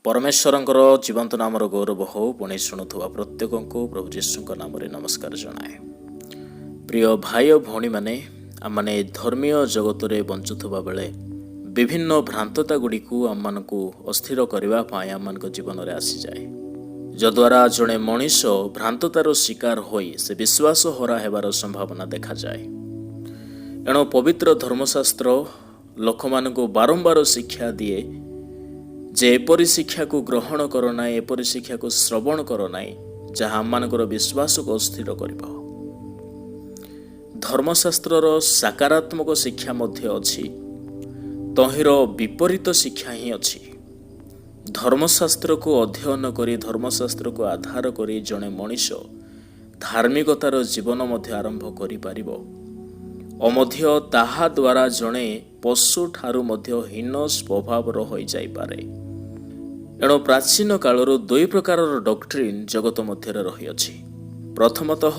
परमेश्वरंकर जीवंत नामर गौरव हो पुणी शुणुवा प्रत्येक को प्रभु जीशु नाम नमस्कार जनाए। प्रिय भाई और भौणी मैंने आम मैंने धर्मीय जगत में बंचुवा बेले विभिन्न भ्रांतता गुड़ी आम को अस्थिर करने आम जीवन में आसी जाए, जद्वारा जड़े मनीष भ्रांततार शिकार होई से विश्वास हरा होबार संभावना देखा जाए। एणु पवित्र धर्मशास्त्र लोक मान बारंबार शिक्षा दिए जे एपरी शिक्षा को ग्रहण कर ना, एपरी शिक्षा को श्रवण कर ना जहाँ आमर विश्वास को अस्थिर कर। धर्मशास्त्रर सकारात्मक शिक्षा मध्य अछि, तहिर विपरीत शिक्षा ही अछि। धर्मशास्त्र को अध्ययन करी, धर्मशास्त्र को आधार करी जड़े मनीष धार्मिकतार जीवन मध्य आरंभ करि पारिबो। अमध्य ताहा द्वारा जड़े पशु ठारू मध्य हीन स्वभावर हो जाई पारे। एणु प्राचीन कालर दुई प्रकार डॉक्ट्रिन जगत मध्य रही अछि। प्रथमतः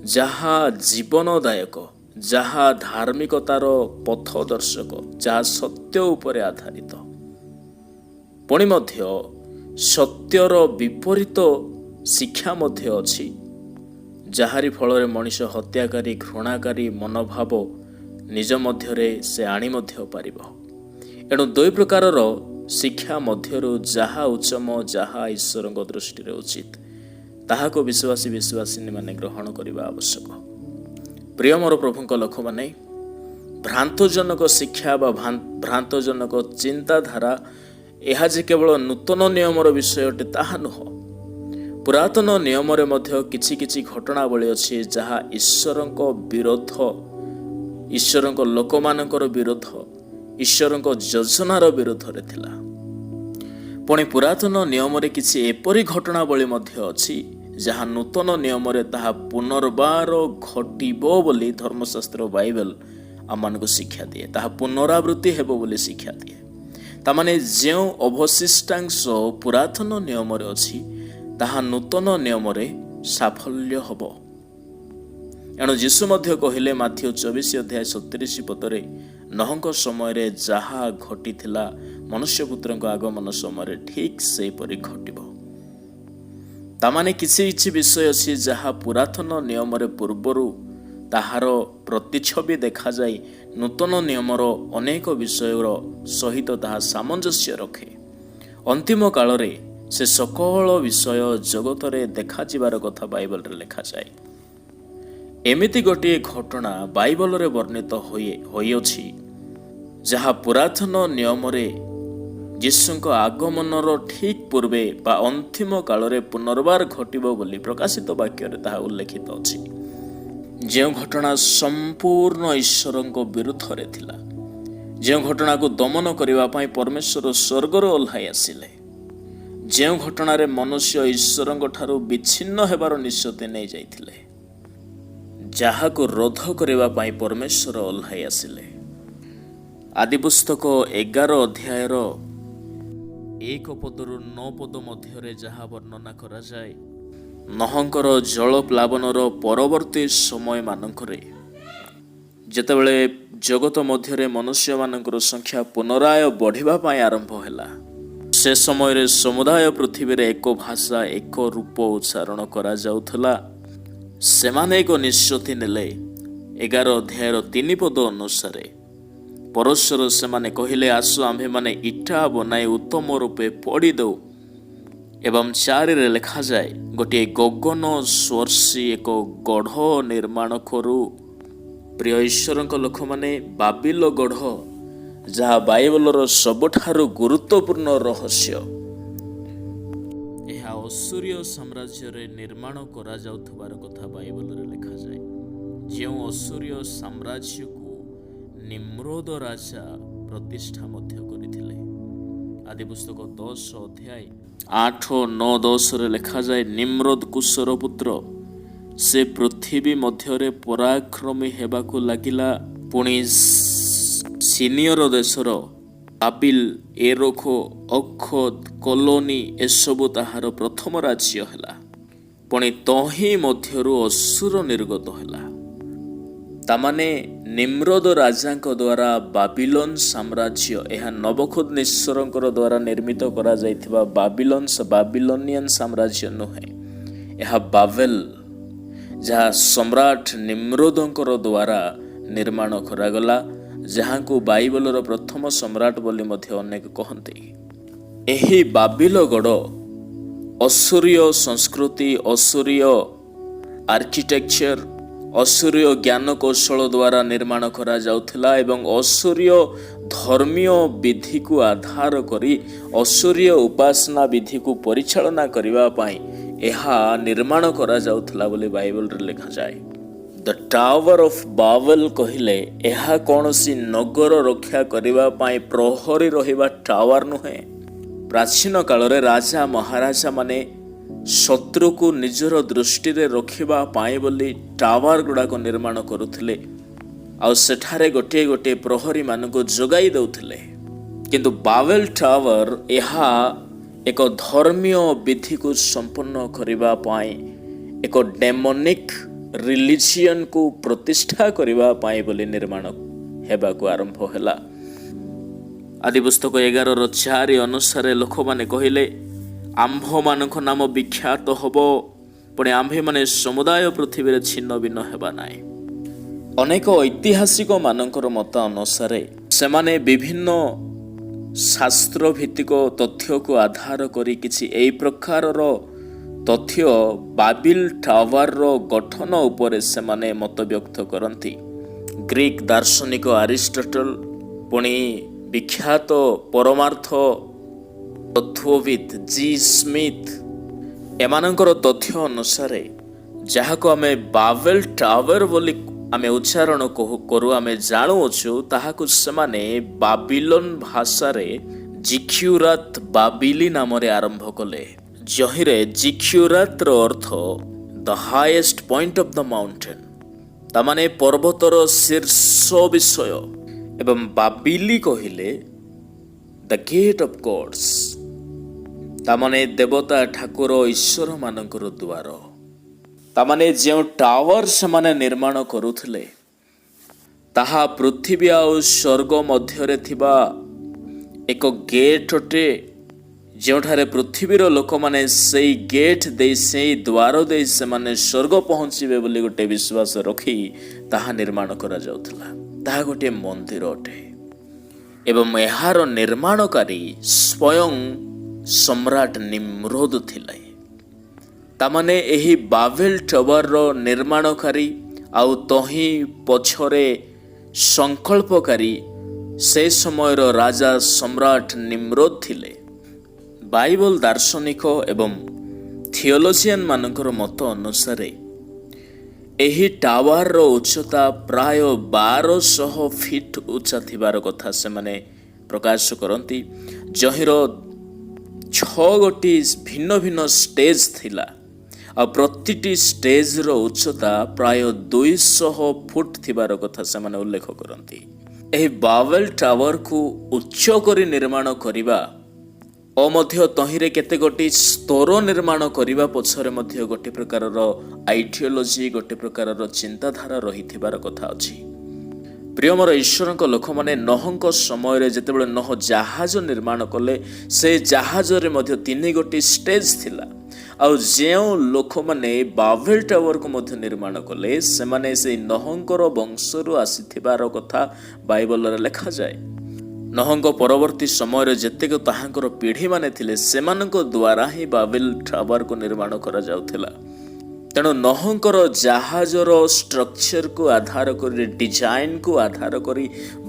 जहा जीवनदायक, जहा धार्मिकतार पथदर्शक, जहा सत्य उपरे आधारित, पुणी मध्य सत्यर विपरीत शिक्षा मध्य अछि, जहारी फल मनीष हत्याकारी घृणाकारी मनोभाव निज मध्यरे से आनी मध्य पारिबो। एणु दुई प्रकार शिक्षा मध्यरु जहा उच्चम, जहा ईश्वर दृष्टि उचित ताहा को विश्वासी विश्वासिनी माने ग्रहण करने आवश्यक। प्रिय मोर प्रभुंक लोक माने भ्रांतजनक शिक्षा बा भ्रांतजनक चिंताधारा यह जे केवल नूतन नियमर विषय अटे ताहा नुह। पुरातन नियम रे मध्य किछि किछि घटनावली अछि जहा ईश्वरंक विरोध, ईश्वरंक लोकमानकर विरोध, ईश्वरंक योजनार विरोध रे थिला। पुणी पुरातन नियम रे किछि एपरी घटनावली मध्य अछि जहा नूतन नियम रे ताहा पुनर्बार घटिबो बोली धर्मशास्त्र बाइबल आमान को शिक्षा दिए, ताहा पुनरावृत्ति हेबो बोली शिक्षा दिए। तामाने जेउ अवशिष्टांश पुरातन नियम रे अछि ताहा नूतन नियम रे साफल्य हबो। एणु जीशु मध्य कहिले माथ्यू 24 अध्याय 37 पदरे नहंक समय रे जहा घटिथिला मनुष्यपुत्रଙ୍କ आगमन समय ठीक से परि घटिबो। तामाने किछि किछि विषय अछि जहा पुरातन नियम रे पूर्वरु ताहार प्रतिच्छवि देखा जाय, नूतन नियमर अनेक विषयर सहित ताहा सामंजस्य रखे। अंतिम काल रे से सकल विषय जगत रे देखा जिबार कथा बाइबल रे लिखा जाए। एमिति गोटे घटना बाइबल रे वर्णित होई अछि जहा पुरातन नियम रे यीशुଙ୍କ आगमनर ठीक पूर्वे बा अंतिम काल रे पुनर्बार घटिबो बोली प्रकाशित वाक्य रे ताहा उल्लेखित अछि। जे घटना संपूर्ण ईश्वरଙ୍କ विरुद्ध रे थिला, जे घटना को दमन करिवा पई परमेश्वर स्वर्गर ओल्हाई आसिले, जे घटना रे मनुष्य ईश्वरଙ୍କ ठारू विच्छिन्न हेबार निश्चय नै जाइथिले, जहा को रोध करिवा पई परमेश्वर ओल्हाई आसिले। आदि पुस्तक 11 अध्यायर 1 पदरु 9 पद मध्य जहा वर्णना करा जाए, नहंकर जल प्लावनर परवर्ती समय मानकरे जेतेबेले जगत मध्यरे मनुष्य मानकर संख्या पुनराय बढ़िबा पई आरंभ हैला, से समय रे समुदाय पृथ्वी रे एक भाषा एक रूप उच्चारण करा जाउथला। सेमाने एक निष्पत्ति नेले 11 अध्यायर 3 पद अनुसार परमेश्वर सेमाने कहिले, आसु आम्भे माने इटा बनाई उत्तम रूपे पड़ी दो। एवं 4 रे लिखा जाए, गोटे गगन स्वर्शी एक गढ़ निर्माण करू। प्रिय ईश्वरଙ୍କ लोक माने बाबिल गढ़ जहा बाइबलर सबठारु गुरुत्वपूर्ण रहस्य, यह असुरीय साम्राज्य रे निर्माण करा जाउथबार कथा बाइबल रे लिखा जाए। जेउ असुरीय साम्राज्य को निम्रोद राजा प्रतिष्ठा मध्य करिथिले। आदि पुस्तक 10 अध्याय 8, 9, 10 रे लिखा जाए, निम्रोद कुशर पुत्र से पृथ्वी मध्यरे पराक्रमी हेबाकू लागिला। पुणी सीनियर देशर बाबिल, एरोखो, अक्षद, कलोनी एसबु ताहार प्रथम राज्य हैला। पुणी तही मध्यरु असुर निर्गत हैला। तामाने ନିମ୍ରୋଦ ରାଜାଙ୍କ ଦ୍ୱାରା ବାବିଲୋନ ସାମ୍ରାଜ୍ୟ, ଏହା ନବଖୁଦନେଶ୍ୱରଙ୍କର ଦ୍ୱାରା ନିର୍ମିତ କରାଯାଇଥିବା ବାବିଲୋନିଆନ ସାମ୍ରାଜ୍ୟ ନୁହେଁ, ଏହା ବାବେଲ, ଯାହା ସମ୍ରାଟ ନିମ୍ରୋଦଙ୍କର ଦ୍ୱାରା ନିର୍ମାଣ କରାଗଲା, ଯାହାଙ୍କୁ ବାଇବଲର ପ୍ରଥମ ସମ୍ରାଟ ବୋଲି ମଧ୍ୟ ଅନେକ କହନ୍ତି। ଏହି ବାବିଲଗଡ଼ ଅସୁରୀୟ ସଂସ୍କୃତି, ଅସୁରୀୟ ଆର୍କିଟେକ୍ଚର, ଅସୁରୀୟ ଜ୍ଞାନ କୌଶଳ ଦ୍ୱାରା ନିର୍ମାଣ କରାଯାଉଥିଲା ଏବଂ ଅସୁରୀୟ ଧର୍ମୀୟ ବିଧିକୁ ଆଧାର କରି ଅସୁରୀୟ ଉପାସନା ବିଧିକୁ ପରିଚାଳନା କରିବା ପାଇଁ ଏହା ନିର୍ମାଣ କରାଯାଉଥିଲା ବୋଲି ବାଇବଲରେ ଲେଖାଯାଏ। ଦ ଟାୱାର ଅଫ୍ ବାବେଲ କହିଲେ ଏହା କୌଣସି ନଗର ରକ୍ଷା କରିବା ପାଇଁ ପ୍ରହରୀ ରହିବା ଟାୱାର ନୁହେଁ। ପ୍ରାଚୀନ କାଳରେ ରାଜା ମହାରାଜା ମାନେ ଶତ୍ରୁକୁ ନିଜର ଦୃଷ୍ଟିରେ ରଖିବା ପାଇଁ ବୋଲି ଟାୱାର ଗୁଡ଼ାକ ନିର୍ମାଣ କରୁଥିଲେ ଆଉ ସେଠାରେ ଗୋଟିଏ ଗୋଟିଏ ପ୍ରହରୀ ମାନଙ୍କୁ ଯୋଗାଇ ଦେଉଥିଲେ। କିନ୍ତୁ ବାବେଲ ଟାୱାର ଏହା ଏକ ଧର୍ମୀୟ ବିଧିକୁ ସମ୍ପନ୍ନ କରିବା ପାଇଁ, ଏକ ଡେମୋନିକ୍ ରିଲିଜିୟନକୁ ପ୍ରତିଷ୍ଠା କରିବା ପାଇଁ ବୋଲି ନିର୍ମାଣ ହେବାକୁ ଆରମ୍ଭ ହେଲା। ଆଦିପୁସ୍ତକ 11:4 ଅନୁସାରେ ଲୋକମାନେ କହିଲେ, ଆମ୍ଭମାନଙ୍କ ନାମ ବିଖ୍ୟାତ ହେବ, ପୁଣି ଆମ୍ଭେମାନେ ସମୁଦାୟ ପୃଥିବୀରେ ଛିନ୍ନ ଭିନ୍ନ ହେବା ନାହିଁ। ଅନେକ ଐତିହାସିକ ମାନଙ୍କର ମତ ଅନୁସାରେ ସେମାନେ ବିଭିନ୍ନ ଶାସ୍ତ୍ର ଭିତ୍ତିକ ତଥ୍ୟକୁ ଆଧାର କରି କିଛି ଏହି ପ୍ରକାରର ତଥ୍ୟ ବାବିଲ ଟାୱାରର ଗଠନ ଉପରେ ସେମାନେ ମତବ୍ୟକ୍ତ କରନ୍ତି। ଗ୍ରୀକ୍ ଦାର୍ଶନିକ ଆରିଷ୍ଟଟଲ, ପୁଣି ବିଖ୍ୟାତ ପରମାର୍ଥ ତତ୍ତ୍ୱବିତ୍ ଜି ସ୍ମିଥ୍, ଏମାନଙ୍କର ତଥ୍ୟ ଅନୁସାରେ ଯାହାକୁ ଆମେ ବାବେଲ ଟାୱାର ବୋଲି ଆମେ ଉଚ୍ଚାରଣ କରୁ, ଆମେ ଜାଣୁଅଛୁ, ତାହାକୁ ସେମାନେ ବାବିଲୋନ ଭାଷାରେ ଜିଖ୍ୟୁରାତ ବାବିଲି ନାମରେ ଆରମ୍ଭ କଲେ। ଯହିଁରେ ଜିଖ୍ୟୁରାତର ଅର୍ଥ the highest point of the mountain, ତାମାନେ ପର୍ବତର ଶୀର୍ଷ ବିଷୟ, ଏବଂ ବାବିଲି କହିଲେ ଦ ଗେଟ୍ ଅଫ୍ ଗଡ୍ସ, ତାମାନେ ଦେବତା ଠାକୁର ଈଶ୍ୱର ମାନଙ୍କର ଦ୍ୱାର। ତାମାନେ ଯେଉଁ ଟାୱାର ସେମାନେ ନିର୍ମାଣ କରୁଥିଲେ ତାହା ପୃଥିବୀ ଆଉ ସ୍ୱର୍ଗ ମଧ୍ୟରେ ଥିବା ଏକ ଗେଟ୍ ଅଟେ, ଯେଉଁଠାରେ ପୃଥିବୀର ଲୋକମାନେ ସେଇ ଗେଟ୍ ଦେଇ, ସେଇ ଦ୍ୱାର ଦେଇ ସେମାନେ ସ୍ୱର୍ଗ ପହଞ୍ଚିବେ ବୋଲି ଗୋଟିଏ ବିଶ୍ୱାସ ରଖି ତାହା ନିର୍ମାଣ କରାଯାଉଥିଲା। ତାହା ଗୋଟିଏ ମନ୍ଦିର ଅଟେ ଏବଂ ଏହାର ନିର୍ମାଣକାରୀ ସ୍ୱୟଂ ସମ୍ରାଟ ନିମ୍ରୋଦ ଥିଲେ। ତାମାନେ ଏହି ବାବେଲ ଟାୱାରର ନିର୍ମାଣକାରୀ ଆଉ ତହିଁ ପଛରେ ସଂକଳ୍ପକାରୀ ସେ ସମୟର ରାଜା ସମ୍ରାଟ ନିମ୍ରୋଦ ଥିଲେ। ବାଇବଲ ଦାର୍ଶନିକ ଏବଂ ଥିଓଲୋଜିଆନ ମାନଙ୍କର ମତ ଅନୁସାରେ ଏହି ଟାୱାରର ଉଚ୍ଚତା ପ୍ରାୟ 1200 ଫିଟ୍ ଉଚ୍ଚା ଥିବାର କଥା ସେମାନେ ପ୍ରକାଶ କରନ୍ତି। ଯହିଁର 6 ଗୋଟି ଭିନ୍ନ ଭିନ୍ନ ଷ୍ଟେଜ ଥିଲା ଆଉ ପ୍ରତିଟି ଷ୍ଟେଜର ଉଚ୍ଚତା ପ୍ରାୟ 200 ଫୁଟ ଥିବାର କଥା ସେମାନେ ଉଲ୍ଲେଖ କରନ୍ତି। ଏହି ବାବେଲ ଟାୱାରକୁ ଉଚ୍ଚ କରି ନିର୍ମାଣ କରିବା ଓ ମଧ୍ୟ ତହିଁରେ କେତେ ଗୋଟି ସ୍ତର ନିର୍ମାଣ କରିବା ପଛରେ ମଧ୍ୟ ଗୋଟିଏ ପ୍ରକାରର ଆଇଡିଓଲୋଜି, ଗୋଟିଏ ପ୍ରକାରର ଚିନ୍ତାଧାରା ରହିଥିବାର କଥା ଅଛି। ପ୍ରିୟମର ଈଶ୍ୱରଙ୍କ ଲୋକମାନେ ନୋହଙ୍କ ସମୟରେ ଯେତେବେଳେ ନୋହ ଜାହାଜ ନିର୍ମାଣ କଲେ, ସେ ଜାହାଜରେ ମଧ୍ୟ 3 ଗୋଟି ଷ୍ଟେଜ ଥିଲା। ଆଉ ଯେଉଁ ଲୋକମାନେ ବାବେଲ ଟାୱାରକୁ ମଧ୍ୟ ନିର୍ମାଣ କଲେ, ସେମାନେ ସେଇ ନୋହଙ୍କର ବଂଶରୁ ଆସିଥିବାର କଥା ବାଇବଲରେ ଲେଖାଯାଏ। ନୋହଙ୍କ ପରବର୍ତ୍ତୀ ସମୟରେ ଯେତେକ ତାହାଙ୍କର ପିଢ଼ିମାନେ ଥିଲେ, ସେମାନଙ୍କ ଦ୍ୱାରା ହିଁ ବାବେଲ ଟାୱାରକୁ ନିର୍ମାଣ କରାଯାଉଥିଲା। ତେଣୁ ନୋହଙ୍କର ଜାହାଜର ଷ୍ଟ୍ରକ୍ଚରକୁ ଆଧାର କରି, ଡିଜାଇନକୁ ଆଧାର କରି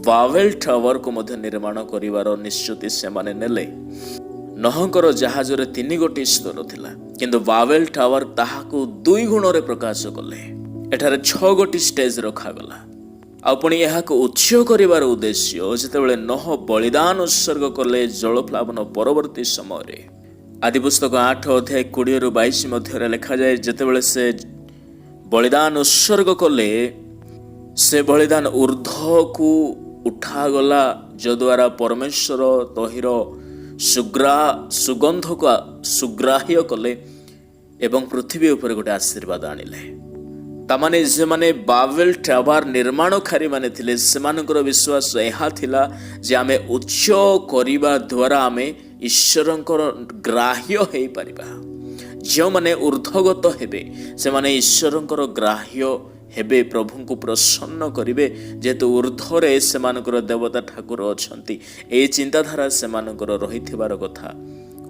ବାବେଲ ଟାୱାରକୁ ମଧ୍ୟ ନିର୍ମାଣ କରିବାର ନିଶ୍ଚିତ ସେମାନେ ନେଲେ। ନୋହଙ୍କର ଜାହାଜରେ 3 ଗୋଟି ସ୍ତର ଥିଲା, କିନ୍ତୁ ବାବେଲ ଟାୱାର ତାହାକୁ 2 ଗୁଣରେ ପ୍ରକାଶ କଲେ। ଏଠାରେ 6 ଗୋଟି ଷ୍ଟେଜ ରଖାଗଲା। ଆଉ ପୁଣି ଏହାକୁ ଉଚ୍ଚ କରିବାର ଉଦ୍ଦେଶ୍ୟ, ଯେତେବେଳେ ନୋହ ବଳିଦାନ ଉତ୍ସର୍ଗ କଲେ ଜଳପ୍ଲାବନ ପରବର୍ତ୍ତୀ ସମୟରେ, ଆଦିପୁସ୍ତକ 8:20-22 ମଧ୍ୟରେ ଲେଖାଯାଏ, ଯେତେବେଳେ ସେ ବଳିଦାନ ଉତ୍ସର୍ଗ କଲେ, ସେ ବଳିଦାନ ଉର୍ଦ୍ଧ୍ୱକୁ ଉଠାଗଲା, ଯଦ୍ୱାରା ପରମେଶ୍ୱର ତହିଁର ସୁଗନ୍ଧକୁ ସୁଗ୍ରାହ୍ୟ କଲେ ଏବଂ ପୃଥିବୀ ଉପରେ ଗୋଟେ ଆଶୀର୍ବାଦ ଆଣିଲେ। तामाने जेमाने बाबेल टावर निर्माणकारी माने थिले सेमानकर विश्वास एहा थिला जे आमे उच्च करिबा द्वारा आमे ईश्वरंकर ग्राह्य हेई परिबा। जो माने ऊर्ध्वगत हेबे से माने ईश्वरंकर ग्राह्य हेबे, प्रभु को प्रसन्न करिवे जेतु ऊर्ध्वरे सेमानकर देवता ठाकुर अछंती। ए चिंताधारा सेमानकर रहिथिबार कथा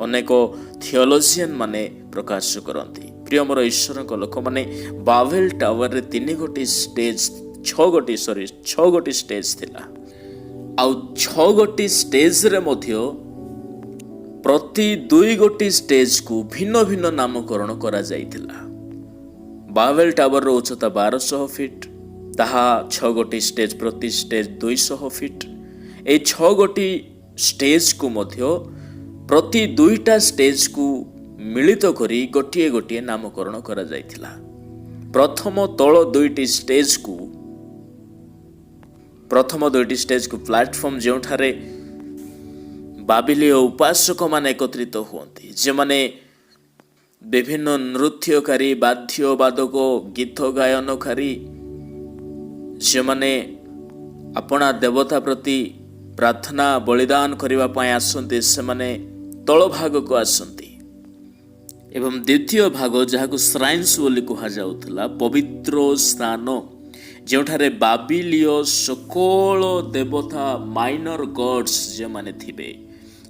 अनेक थियोलॉजियन माने प्रकाश करती। प्रिय मोर ईश्वर लोक मैंने बाबेल टावर रे 3 गोटी स्टेज 6 गोटी स्टेज थिला। आउ 6 गोटी स्टेज रे मध्य प्रति 2 गोटी स्टेज को भिन्न भिन्न नामकरण करा जाइथिला। बाबेल टावर रो उच्चता 1200 फीट, ताहा 6 गोटी स्टेज, प्रति स्टेज 200 फीट। ए 6 गोटी स्टेज को मध्य प्रति 2टा स्टेज को मिलित करी गोटिए गोटिए नामकरण करा जाइथिला। प्रथम तଳ 2टी स्टेज को प्लाटफॉर्म जोठारे बाबिलीय उपासक माने एकत्रित हुअन्ति, जे माने विभिन्न नृत्यकारी, वाद्य बादक, गीत गायनकारी, जे माने अपना देवता प्रति प्रार्थना बलिदान करबा पय आसन्ति, से माने तଳ भाग को आसन्ति। एवं द्वितीय भाग जहां श्राइन्स बोली कहा जाउथला, पवित्र स्थान, जोठारे बाबिलीय सकल देवता माइनर गॉड्स जे माने थिबे,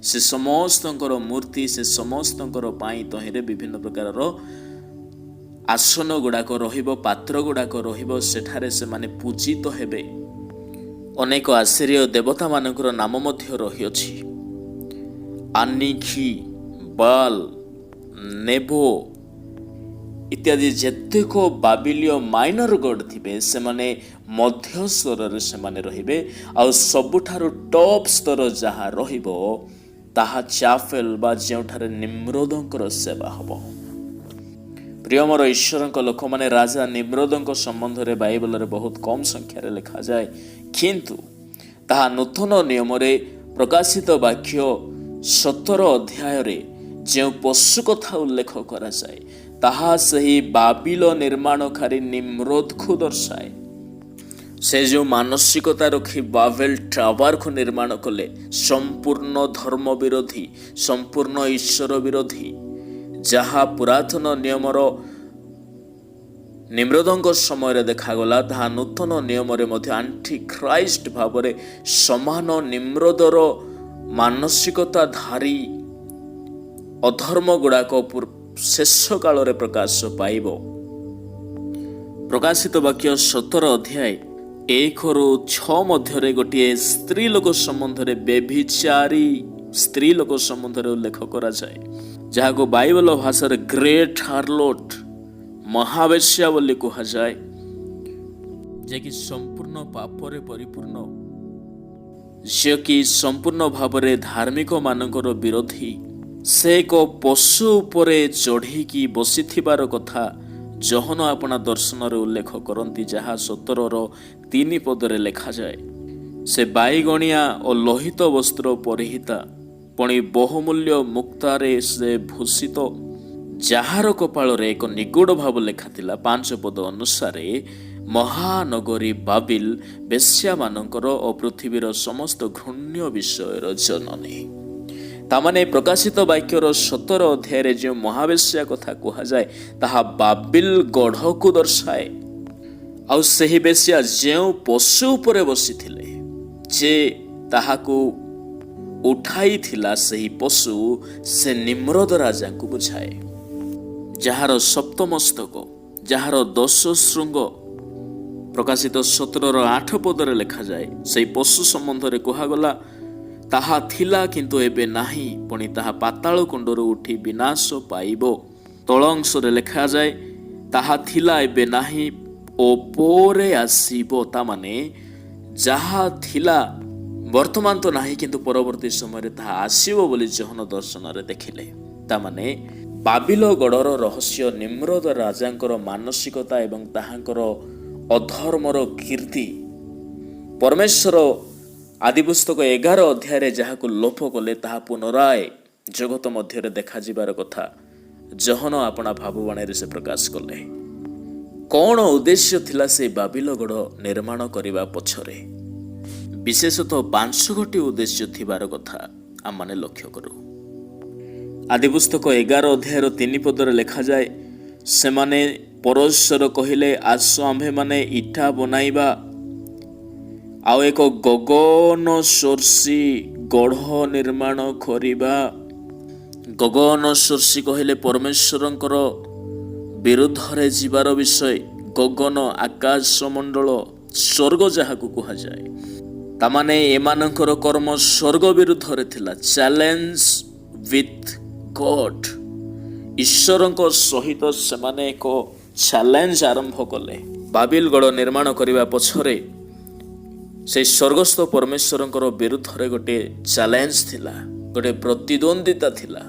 से समस्तंकर मूर्ति, से समस्तंकर पाई तहिरे विभिन्न प्रकार आसन गुड़ाक रहिबो, पात्र गुड़ाक रहिबो, सेठारे से माने पूजित हेबे। अनेक आश्चर्य देवता मानकर नाम मध्य रहिअछि। आनिखी, बाल, नेबो इत्यादि जेतेक बाबिलीय माइनर गॉड थिबे से माने मध्य स्तर रे से माने रहिबे। आ सबुठारु टॉप स्तर जहा रहिबो ताहा चाफेल बा जेउठारे निम्रोदंकर सेवा हबो। प्रिय मोर ईश्वरक लोक माने राजा निम्रोदंक संबंध रे बाइबल रे बहुत कम संख्या रे लिखा जाए, किंतु ताहा नूतन नियम रे प्रकाशित वाक्य 17 अध्याय रे जो पशु कथा उल्लेख करा जाए ताहा सही बाबिल निर्माणकारी निम्रोद को दर्शाए। से जो मानसिकता रखी बाबेल टावर को निर्माण कले, संपूर्ण धर्म विरोधी, संपूर्ण ईश्वर विरोधी, जहा पुरातन नियमर निम्रोदंक समय देखागला, ताहा नूतन नियम आंटी ख्राइस्ट भाव समान निम्रोदर मानसिकता धारी अधर्म गुड़ाक शेष काल रे प्रकाश पाइब। प्रकाशित वाक्य 17 अध्याय 1-6 मध्य गोटे स्त्री लोक संबंध रे, बेभिचारी स्त्री लोक संबंध रे उल्लेख करा जाए, जहाँ को बाइबल भाषा रे ग्रेट हार्लोट, महावेश्या बोली कहा जाए, जे कि संपूर्ण पाप रे परिपूर्ण, जे कि संपूर्ण भाव रे धार्मिक मानकर विरोधी, से एक पशु उपरे चढ़ी बसीथिबार कथा जहन अपना दर्शन रे उल्लेख करती, जहाँ 17:3 पदरे लिखा जाए। से बाईगणिया और लोहित वस्त्र परिहिता, पुणी बहुमूल्य मुक्तारे से भूषित, जार कपाल रे एक निगूढ़ भाव लिखा थिला। 5 पद अनुसार महानगरी बाबिल बेश्या मानकर और पृथ्वीर समस्त घृण्य विषयर जननी। तामाने प्रकाशित वाक्यर 17 अध्याय जो महावेश्या कथा कहा जाए ताहा बाबिल गढ़ को दर्शाए। आउ सही बेश्या जो पशु उपरे बसी थिले, जे ताहाकू उठाई थिला, सही पशु से निम्रोद राजा को बुझाए, जार सप्तमस्तक, जार 10 श्रृंग। प्रकाशित 17:8 पदरे लिखा जाए, सही पशु संबंध रे कहागला, ताहा थिला किंतु एबे नाही, पुणी ताहा पाताल कुंडरू उठी विनाश पाइबो। तळ अंशरे लिखा जाए, ताहा थिला एबे नाही ओ पोरे आसीबो। ता माने जहा थिला वर्तमान तो नाही, किंतु परवर्ती समय ताहा आसीबो बोली जहन दर्शन रे देखिले। ता माने बाबिल गढ़र रहस्य निम्रोद राजांकर मानसिकता एवं ताहांकर अधर्मर कीर्ति परमेश्वर आदि पुस्तक 11 अध्याय जहाँ को लोप कले ताहा पुनराय जगत मध्य देखा जिबार कथा जहन अपना भाववाणी से प्रकाश कले। କ'ଣ ଉଦ୍ଦେଶ୍ୟ ଥିଲା ସେ ବାବିଲଗଡ଼ ନିର୍ମାଣ କରିବା ପଛରେ? ବିଶେଷତଃ 5ଟି ଉଦ୍ଦେଶ୍ୟ ଥିବାର କଥା ଆମମାନେ ଲକ୍ଷ୍ୟ କରୁ। ଆଦିପୁସ୍ତକ 11 ଅଧ୍ୟାୟର 3 ପଦରେ ଲେଖାଯାଏ, ସେମାନେ ପରସ୍ପର କହିଲେ, ଆସ ଆମ୍ଭେମାନେ ଇଟା ବନାଇବା ଆଉ ଏକ ଗଗନ ସର୍ଷି ଗଢ଼ ନିର୍ମାଣ କରିବା। ଗଗନ ସର୍ଷି କହିଲେ ପରମେଶ୍ୱରଙ୍କର ବିରୁଦ୍ଧରେ ଯିବାର ବିଷୟ। ଗଗନ ଆକାଶ ମଣ୍ଡଳ ସ୍ୱର୍ଗ ଯାହାକୁ କୁହାଯାଏ, ତାମାନେ ଏମାନଙ୍କର କର୍ମ ସ୍ୱର୍ଗ ବିରୁଦ୍ଧରେ ଥିଲା। ଚ୍ୟାଲେଞ୍ଜ ୱିଥ୍ ଗଡ୍, ଈଶ୍ୱରଙ୍କ ସହିତ ସେମାନେ ଏକ ଚ୍ୟାଲେଞ୍ଜ ଆରମ୍ଭ କଲେ। ବାବିଲଗଡ଼ ନିର୍ମାଣ କରିବା ପଛରେ ସେହି ସ୍ୱର୍ଗସ୍ଥ ପରମେଶ୍ୱରଙ୍କର ବିରୁଦ୍ଧରେ ଗୋଟିଏ ଚ୍ୟାଲେଞ୍ଜ ଥିଲା, ଗୋଟିଏ ପ୍ରତିଦ୍ୱନ୍ଦିତା ଥିଲା,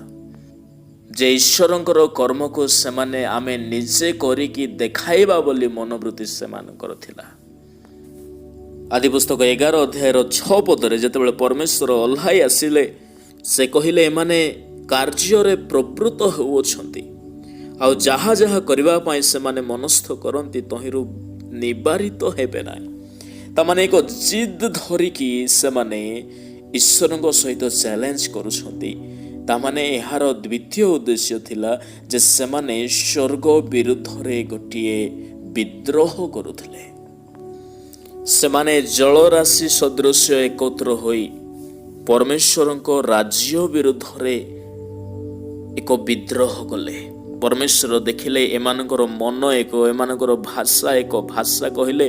ଯେ ଈଶ୍ୱରଙ୍କର କର୍ମକୁ ସେମାନେ ଆମେ ନିଜେ କରିକି ଦେଖାଇବା ବୋଲି ମନୋବୃତ୍ତି ସେମାନଙ୍କର ଥିଲା। ଆଦିପୁସ୍ତକ 11 ଅଧ୍ୟାୟର 6 ପଦରେ ଯେତେବେଳେ ପରମେଶ୍ୱର ଓହ୍ଲାଇ ଆସିଲେ, ସେ କହିଲେ, ଏମାନେ କାର୍ଯ୍ୟରେ ପ୍ରବୃତ୍ତ ହେଉଅଛନ୍ତି ଆଉ ଯାହା ଯାହା କରିବା ପାଇଁ ସେମାନେ ମନସ୍ଥ କରନ୍ତି ତହିଁରୁ ନିବାରିତ ହେବେ ନାହିଁ। ତାମାନେ ଏକ ଜିଦ୍ ଧରିକି ସେମାନେ ଈଶ୍ୱରଙ୍କ ସହିତ ଚ୍ୟାଲେଞ୍ଜ କରୁଛନ୍ତି। ତାମାନେ ଏହାର ଦ୍ୱିତୀୟ ଉଦ୍ଦେଶ୍ୟ ଥିଲା ଯେ ସେମାନେ ସ୍ୱର୍ଗ ବିରୁଦ୍ଧରେ ଗୋଟିଏ ବିଦ୍ରୋହ କରୁଥିଲେ। ସେମାନେ ଜଳରାଶି ସଦୃଶ ଏକତ୍ର ହୋଇ ପରମେଶ୍ୱରଙ୍କ ରାଜ୍ୟ ବିରୁଦ୍ଧରେ ଏକ ବିଦ୍ରୋହ କଲେ। ପରମେଶ୍ୱର ଦେଖିଲେ ଏମାନଙ୍କର ମନ ଏକ, ଏମାନଙ୍କର ଭାଷା ଏକ। ଭାଷା କହିଲେ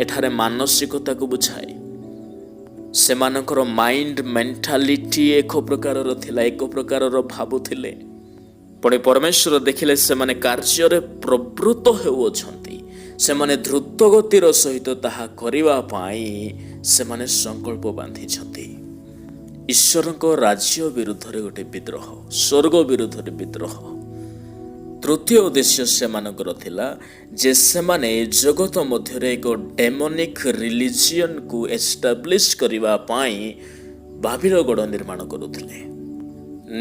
ଏଠାରେ ମାନସିକତାକୁ ବୁଝାଏ। ସେମାନଙ୍କର ମାଇଣ୍ଡ ମେଣ୍ଟାଲିଟି ଏକ ପ୍ରକାରର ଥିଲା, ଏକ ପ୍ରକାରର ଭାବୁଥିଲେ। ପୁଣି ପରମେଶ୍ୱର ଦେଖିଲେ ସେମାନେ କାର୍ଯ୍ୟରେ ପ୍ରବୃତ୍ତ ହେଉଅଛନ୍ତି, ସେମାନେ ଦ୍ରୁତ ଗତିର ସହିତ ତାହା କରିବା ପାଇଁ ସେମାନେ ସଂକଳ୍ପ ବାନ୍ଧିଛନ୍ତି। ଈଶ୍ୱରଙ୍କ ରାଜ୍ୟ ବିରୁଦ୍ଧରେ ଗୋଟେ ବିଦ୍ରୋହ, ସ୍ୱର୍ଗ ବିରୁଦ୍ଧରେ ବିଦ୍ରୋହ। ତୃତୀୟ ଉଦ୍ଦେଶ୍ୟ ସେମାନଙ୍କର ଥିଲା ଯେ ସେମାନେ ଜଗତ ମଧ୍ୟରେ ଏକ ଡେମୋନିକ୍ ରିଲିଜିଅନକୁ ଏଷ୍ଟାବ୍ଲିଶ କରିବା ପାଇଁ ବାବିଲଗଡ଼ ନିର୍ମାଣ କରୁଥିଲେ।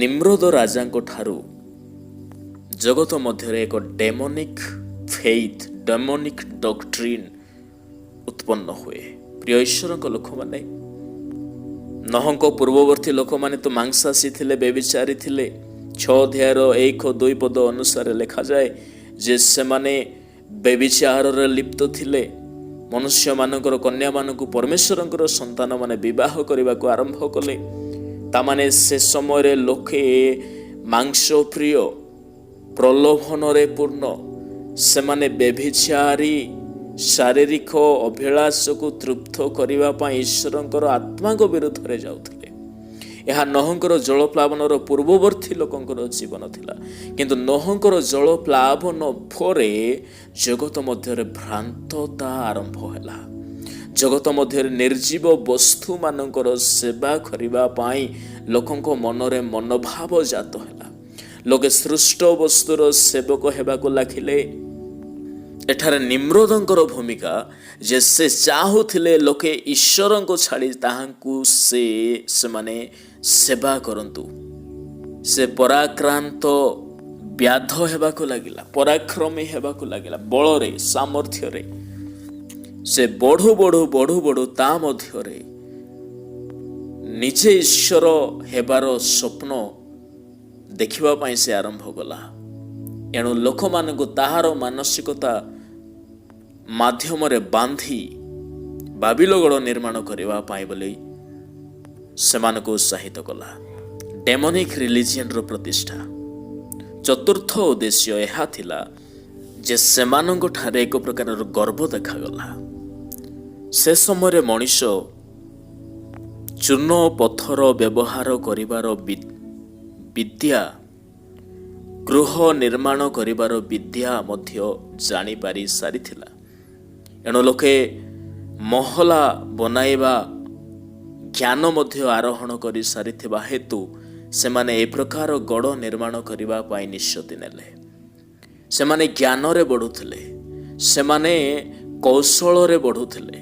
ନିମ୍ରୋଦ ରାଜାଙ୍କ ଠାରୁ ଜଗତ ମଧ୍ୟରେ ଏକ ଡେମୋନିକ୍ ଫେଥ୍, ଡେମୋନିକ୍ ଡକ୍ଟ୍ରିନ୍ ଉତ୍ପନ୍ନ ହୁଏ। ପ୍ରିୟ ଈଶ୍ୱରଙ୍କ ଲୋକମାନେ, ନହଙ୍କ ପୂର୍ବବର୍ତ୍ତୀ ଲୋକମାନେ ତ ମାଂସାଶୀ ଥିଲେ, ବ୍ୟଭିଚାରୀ ଥିଲେ। 6 ଅଧ୍ୟାୟର 1-2 ପଦ ଅନୁସାରେ ଲେଖାଯାଏ ଯେ ସେମାନେ ବ୍ୟଭିଚାରରେ ଲିପ୍ତ ଥିଲେ। ମନୁଷ୍ୟମାନଙ୍କର କନ୍ୟାମାନଙ୍କୁ ପରମେଶ୍ୱରଙ୍କର ସନ୍ତାନମାନେ ବିବାହ କରିବାକୁ ଆରମ୍ଭ କଲେ। ତାମାନେ ସେ ସମୟରେ ଲୋକେ ମାଂସପ୍ରିୟ, ପ୍ରଲୋଭନରେ ପୂର୍ଣ୍ଣ, ସେମାନେ ବ୍ୟଭିଚାରୀ ଶାରୀରିକ ଅଭିଳାଷକୁ ତୃପ୍ତ କରିବା ପାଇଁ ଈଶ୍ୱରଙ୍କର ଆତ୍ମାଙ୍କ ବିରୁଦ୍ଧରେ ଯାଉଥିଲେ। ଏହା ନୋହଙ୍କର ଜଳପ୍ଲାବନର ପୂର୍ବବର୍ତ୍ତୀ ଲୋକଙ୍କର ଜୀବନ ଥିଲା। କିନ୍ତୁ ନୋହଙ୍କର ଜଳପ୍ଲାବନ ପରେ ଜଗତ ମଧ୍ୟରେ ଭ୍ରାନ୍ତତା ଆରମ୍ଭ ହେଲା। ଜଗତ ମଧ୍ୟରେ ନିର୍ଜୀବ ବସ୍ତୁମାନଙ୍କର ସେବା କରିବା ପାଇଁ ଲୋକଙ୍କ ମନରେ ମନୋଭାବ ଜାତ ହେଲା। ଲୋକେ ସୃଷ୍ଟ ବସ୍ତୁର ସେବକ ହେବାକୁ ଲାଗିଲେ। ଏଠାରେ ନିମ୍ରୋଦଙ୍କର ଭୂମିକା ଯେ ସେ ଚାହୁଁଥିଲେ ଲୋକେ ଈଶ୍ୱରଙ୍କୁ ଛାଡ଼ି ତାହାଙ୍କୁ ସେମାନେ ସେବା କରନ୍ତୁ। ସେ ପରାକ୍ରାନ୍ତ ବ୍ୟାଧ ହେବାକୁ ଲାଗିଲା, ପରାକ୍ରମୀ ହେବାକୁ ଲାଗିଲା। ବଳରେ, ସାମର୍ଥ୍ୟରେ ସେ ବଢ଼ୁ ବଢ଼ୁ ବଢ଼ୁ ବଢ଼ୁ ତା ମଧ୍ୟରେ ନିଜେ ଈଶ୍ୱର ହେବାର ସ୍ୱପ୍ନ ଦେଖିବା ପାଇଁ ସେ ଆରମ୍ଭ କଲା। ଏଣୁ ଲୋକମାନଙ୍କୁ ତାହାର ମାନସିକତା ମାଧ୍ୟମରେ ବାନ୍ଧି ବାବିଲଗଡ଼ ନିର୍ମାଣ କରିବା ପାଇଁ ବୋଲି ସେମାନଙ୍କୁ ଉତ୍ସାହିତ କଲା। ଡେମୋନିକ୍ ରିଲିଜିଅନର ପ୍ରତିଷ୍ଠା। ଚତୁର୍ଥ ଉଦ୍ଦେଶ୍ୟ ଏହା ଥିଲା ଯେ ସେମାନଙ୍କ ଠାରେ ଏକ ପ୍ରକାରର ଗର୍ବ ଦେଖାଗଲା। ସେ ସମୟରେ ମଣିଷ ଚୂନ ପଥର ବ୍ୟବହାର କରିବାର ବିଦ୍ୟା, ଗୃହ ନିର୍ମାଣ କରିବାର ବିଦ୍ୟା ମଧ୍ୟ ଜାଣିପାରି ସାରିଥିଲା। ଏଣୁ ଲୋକେ ମହଲା ବନାଇବା ଜ୍ଞାନ ମଧ୍ୟ ଆରୋହଣ କରି ସାରିଥିବା ହେତୁ ସେମାନେ ଏ ପ୍ରକାର ଗଡ଼ ନିର୍ମାଣ କରିବା ପାଇଁ ନିଷ୍ପତ୍ତି ନେଲେ। ସେମାନେ ଜ୍ଞାନରେ ବଢ଼ୁଥିଲେ, ସେମାନେ କୌଶଳରେ ବଢ଼ୁଥିଲେ।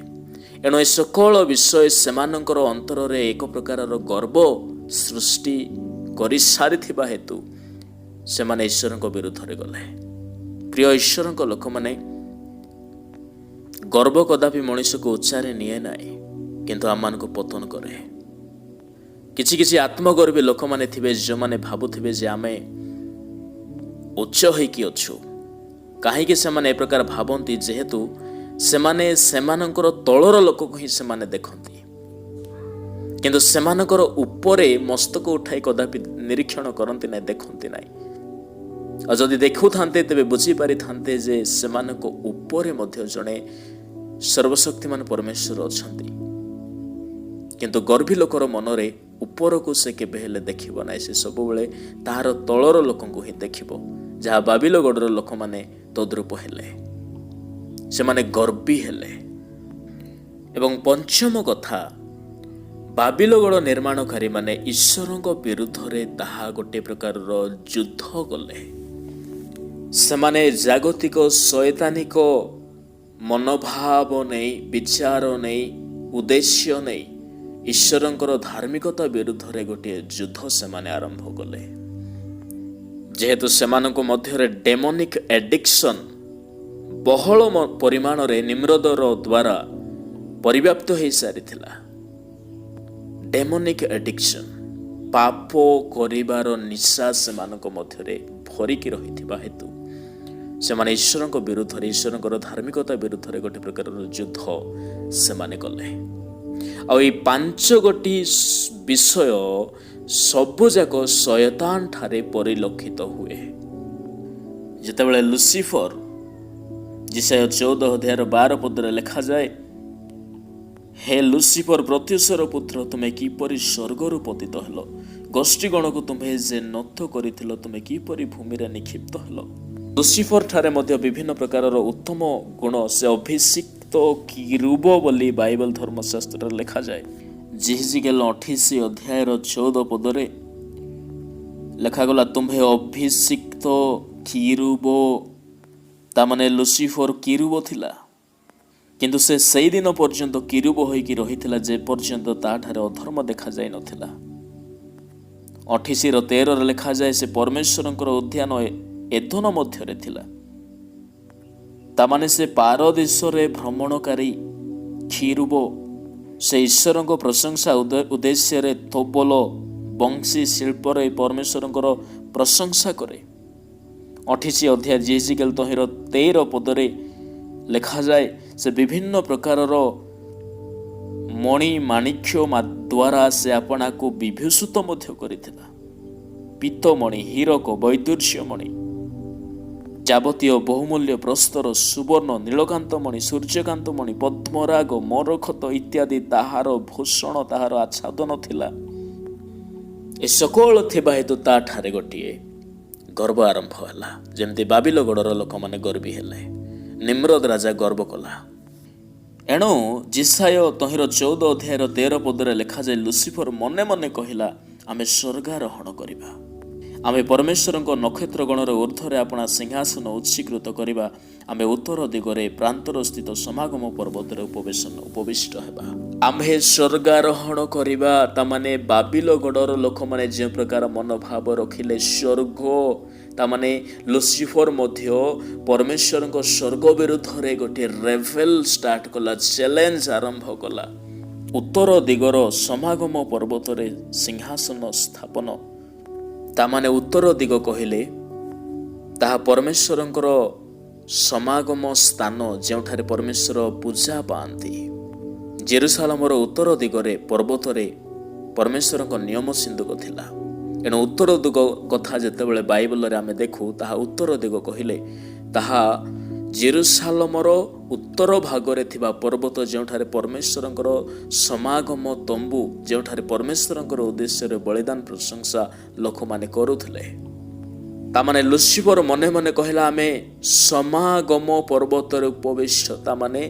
ଏଣୁ ଏ ସକଳ ବିଷୟ ସେମାନଙ୍କର ଅନ୍ତରରେ ଏକ ପ୍ରକାରର ଗର୍ବ ସୃଷ୍ଟି କରିସାରିଥିବା ହେତୁ ସେମାନେ ଈଶ୍ୱରଙ୍କ ବିରୁଦ୍ଧରେ ଗଲେ। ପ୍ରିୟ ଈଶ୍ୱରଙ୍କ ଲୋକମାନେ, ଗର୍ବ କଦାପି ମଣିଷକୁ ଉଚ୍ଚାରେ ନିଏ ନାହିଁ, କିନ୍ତୁ ଆମମାନଙ୍କୁ ପତନ କରେ। କିଛି କିଛି ଆତ୍ମଗର୍ବୀ ଲୋକମାନେ ଥିବେ ଯେଉଁମାନେ ଭାବୁଥିବେ ଯେ ଆମେ ଉଚ୍ଚ ହୋଇକି ଅଛୁ। କାହିଁକି ସେମାନେ ଏ ପ୍ରକାର ଭାବନ୍ତି? ଯେହେତୁ ସେମାନେ ସେମାନଙ୍କର ତଳର ଲୋକକୁ ହିଁ ସେମାନେ ଦେଖନ୍ତି, କିନ୍ତୁ ସେମାନଙ୍କର ଉପରେ ମସ୍ତକ ଉଠାଇ କଦାପି ନିରୀକ୍ଷଣ କରନ୍ତି ନାହିଁ, ଦେଖନ୍ତି ନାହିଁ। ଆଉ ଯଦି ଦେଖୁଥାନ୍ତେ ତେବେ ବୁଝିପାରିଥାନ୍ତେ ଯେ ସେମାନଙ୍କ ଉପରେ ମଧ୍ୟ ଜଣେ ସର୍ବଶକ୍ତିମାନ ପରମେଶ୍ୱର ଅଛନ୍ତି। କିନ୍ତୁ ଗର୍ଭୀ ଲୋକର ମନରେ ଉପରକୁ ସେ କେବେ ହେଲେ ଦେଖିବ ନାହିଁ। ସେ ସବୁବେଳେ ତାହାର ତଳର ଲୋକଙ୍କୁ ହିଁ ଦେଖିବ, ଯାହା ବାବିଲଗଡ଼ର ଲୋକମାନେ ତଦ୍ରୂପ ହେଲେ। ସେମାନେ ଗର୍ବୀ ହେଲେ। ଏବଂ ପଞ୍ଚମ କଥା, ବାବିଲଗଡ଼ ନିର୍ମାଣକାରୀ ମାନେ ଈଶ୍ୱରଙ୍କ ବିରୁଦ୍ଧରେ ତାହା ଗୋଟିଏ ପ୍ରକାରର ଯୁଦ୍ଧ କଲେ। ସେମାନେ ଜାଗତିକ ଶୈତାନିକ ମନୋଭାବ ନେଇ, ବିଚାର ନେଇ, ଉଦ୍ଦେଶ୍ୟ ନେଇ ଈଶ୍ୱରଙ୍କର ଧାର୍ମିକତା ବିରୁଦ୍ଧରେ ଗୋଟିଏ ଯୁଦ୍ଧ ସେମାନେ ଆରମ୍ଭ କଲେ। ଯେହେତୁ ସେମାନଙ୍କ ମଧ୍ୟରେ ଡେମୋନିକ ଏଡିକ୍ସନ ବହୁଳ ପରିମାଣରେ ନିମ୍ରୋଦର ଦ୍ୱାରା ପରିବ୍ୟାପ୍ତ ହୋଇସାରିଥିଲା। ଡେମୋନିକ ଏଡିକ୍ସନ, ପାପ କରିବାର ନିଶା ସେମାନଙ୍କ ମଧ୍ୟରେ ଭରିକି ରହିଥିବା ହେତୁ ସେମାନେ ଈଶ୍ୱରଙ୍କ ବିରୁଦ୍ଧରେ, ଈଶ୍ୱରଙ୍କର ଧାର୍ମିକତା ବିରୁଦ୍ଧରେ ଗୋଟିଏ ପ୍ରକାରର ଯୁଦ୍ଧ ସେମାନେ କଲେ। ଆଉ ଏଇ 5ଗୋଟି ବିଷୟ ସବୁଯାକ ଶୟତାନ ଠାରେ ପରିଲକ୍ଷିତ ହୁଏ। ଯେତେବେଳେ ଲୁସିଫର, ଯିଶାୟା 14:12 ଲେଖାଯାଏ, ହେ ଲୁସିଫର ପ୍ରତ୍ୟୁଷର ପୁତ୍ର, ତୁମେ କିପରି ସ୍ୱର୍ଗରୁ ପତିତ ହେଲ? ଗୋଷ୍ଠୀଗଣକୁ ତୁମେ ଯେ ନତ କରିଥିଲ, ତୁମେ କିପରି ଭୂମିରେ ନିକ୍ଷିପ୍ତ ହେଲ? ଲୁସିଫର ଠାରେ ମଧ୍ୟ ବିଭିନ୍ନ ପ୍ରକାରର ଉତ୍ତମ ଗୁଣ, ସେ ଅଭିଷିକ୍ତ କିରୁବ ବୋଲି ବାଇବଲ ଧର୍ମଶାସ୍ତ୍ରରେ ଲେଖାଯାଏ। ଜିହିଜିକେଲ 28:14 ଲେଖାଗଲା, ତୁମ୍ଭେ ଅଭିଷିକ୍ତ କିରୁବ। ତାମାନେ ଲୁସିଫର କିରୁବ ଥିଲା, କିନ୍ତୁ ସେ ସେଇ ଦିନ ପର୍ଯ୍ୟନ୍ତ କିରୁବ ହୋଇକି ରହିଥିଲା ଯେ ପର୍ଯ୍ୟନ୍ତ ତାଠାରେ ଅଧର୍ମ ଦେଖାଯାଇ ନଥିଲା। 28:13 ଲେଖାଯାଏ, ସେ ପରମେଶ୍ୱରଙ୍କର ଉଦ୍ୟାନ ଏଦନ ମଧ୍ୟରେ ଥିଲା। ତାମାନେ ସେ ପାରଦେଶରେ ଭ୍ରମଣକାରୀ କିରୁବ। ସେ ଈଶ୍ୱରଙ୍କ ପ୍ରଶଂସା ଉଦ୍ଦେଶ୍ୟରେ ତୋବଲ ବଂଶୀ ଶିଳ୍ପରେ ପରମେଶ୍ୱରଙ୍କର ପ୍ରଶଂସା କରେ। 28 ଜିହିଜିକେଲ 13 ଲେଖାଯାଏ, ସେ ବିଭିନ୍ନ ପ୍ରକାରର ମଣି ମାଣିକ୍ୟ ଦ୍ୱାରା ସେ ଆପଣାକୁ ବିଭୂଷିତ ମଧ୍ୟ କରିଥିଲା। ପିତ୍ତମଣି, ହୀରକ, ବୈଦୁର୍ଯ୍ୟମଣି, ଯାବତୀୟ ବହୁମୂଲ୍ୟ ପ୍ରସ୍ତର, ସୁବର୍ଣ୍ଣ, ନୀଳକାନ୍ତମଣି, ସୂର୍ଯ୍ୟକାନ୍ତମଣି, ପଦ୍ମରାଗ, ମରକତ ଇତ୍ୟାଦି ତାହାର ଭୂଷଣ, ତାହାର ଆଚ୍ଛାଦନ ଥିଲା। ଏ ସକଳ ଥିବା ହେତୁ ତାଠାରେ ଗୋଟିଏ ଗର୍ବ ଆରମ୍ଭ ହେଲା। ଯେମିତି ବାବିଲଗଡ଼ର ଲୋକମାନେ ଗର୍ବୀ ହେଲେ, ନିମ୍ରୋଦ ରାଜା ଗର୍ବ କଲା। ଏଣୁ ଯିଶାୟ 14:13 ଲେଖାଯାଏ, ଲୁସିଫର ମନେ ମନେ କହିଲା, ଆମେ ସ୍ୱର୍ଗାରୋହଣ କରିବା, ଆମେ ପରମେଶ୍ୱରଙ୍କ ନକ୍ଷତ୍ର ଗଣର ଊର୍ଦ୍ଧ୍ୱରେ ଆପଣା ସିଂହାସନ ଉଚ୍ଚୀକୃତ କରିବା, ଆମେ ଉତ୍ତର ଦିଗରେ ପ୍ରାନ୍ତର ସ୍ଥିତ ସମାଗମ ପର୍ବତରେ ଉପବିଷ୍ଟ ହେବା। ଆମ୍ଭେ ସ୍ୱର୍ଗାରୋହଣ କରିବା। ତାମାନେ ବାବିଲଗଡ଼ର ଲୋକମାନେ ଯେଉଁ ପ୍ରକାର ମନୋଭାବ ରଖିଲେ, ସ୍ୱର୍ଗ, ତାମାନେ ଲୁସିଫର ମଧ୍ୟ ପରମେଶ୍ୱରଙ୍କ ସ୍ୱର୍ଗ ବିରୁଦ୍ଧରେ ଗୋଟିଏ ରେଭେଲ ଷ୍ଟାର୍ଟ କଲା, ଚ୍ୟାଲେଞ୍ଜ ଆରମ୍ଭ କଲା। ଉତ୍ତର ଦିଗର ସମାଗମ ପର୍ବତରେ ସିଂହାସନ ସ୍ଥାପନ, ତାମାନେ ଉତ୍ତର ଦିଗ କହିଲେ ତାହା ପରମେଶ୍ୱରଙ୍କର ସମାଗମ ସ୍ଥାନ, ଯେଉଁଠାରେ ପରମେଶ୍ୱର ପୂଜା ପାଆନ୍ତି। ଜେରୁସାଲମର ଉତ୍ତର ଦିଗରେ ପର୍ବତରେ ପରମେଶ୍ୱରଙ୍କ ନିୟମ ସିନ୍ଦୁକ ଥିଲା। ଏଣୁ ଉତ୍ତର ଦିଗ କଥା ଯେତେବେଳେ ବାଇବଲରେ ଆମେ ଦେଖୁ, ତାହା ଉତ୍ତର ଦିଗ କହିଲେ ତାହା ଜେରୁସାଲମର ଉତ୍ତର ଭାଗରେ ଥିବା ପର୍ବତ, ଯେଉଁଠାରେ ପରମେଶ୍ୱରଙ୍କର ସମାଗମ ତମ୍ବୁ, ଯେଉଁଠାରେ ପରମେଶ୍ୱରଙ୍କର ଉଦ୍ଦେଶ୍ୟରେ ବଳିଦାନ ପ୍ରଶଂସା ଲୋକମାନେ କରୁଥିଲେ। ତାମାନେ ଲୁସିଫର ମନେ ମନେ କହିଲା, ଆମେ ସମାଗମ ପର୍ବତରେ ଉପବିଷ୍ଟ, ତାମାନେ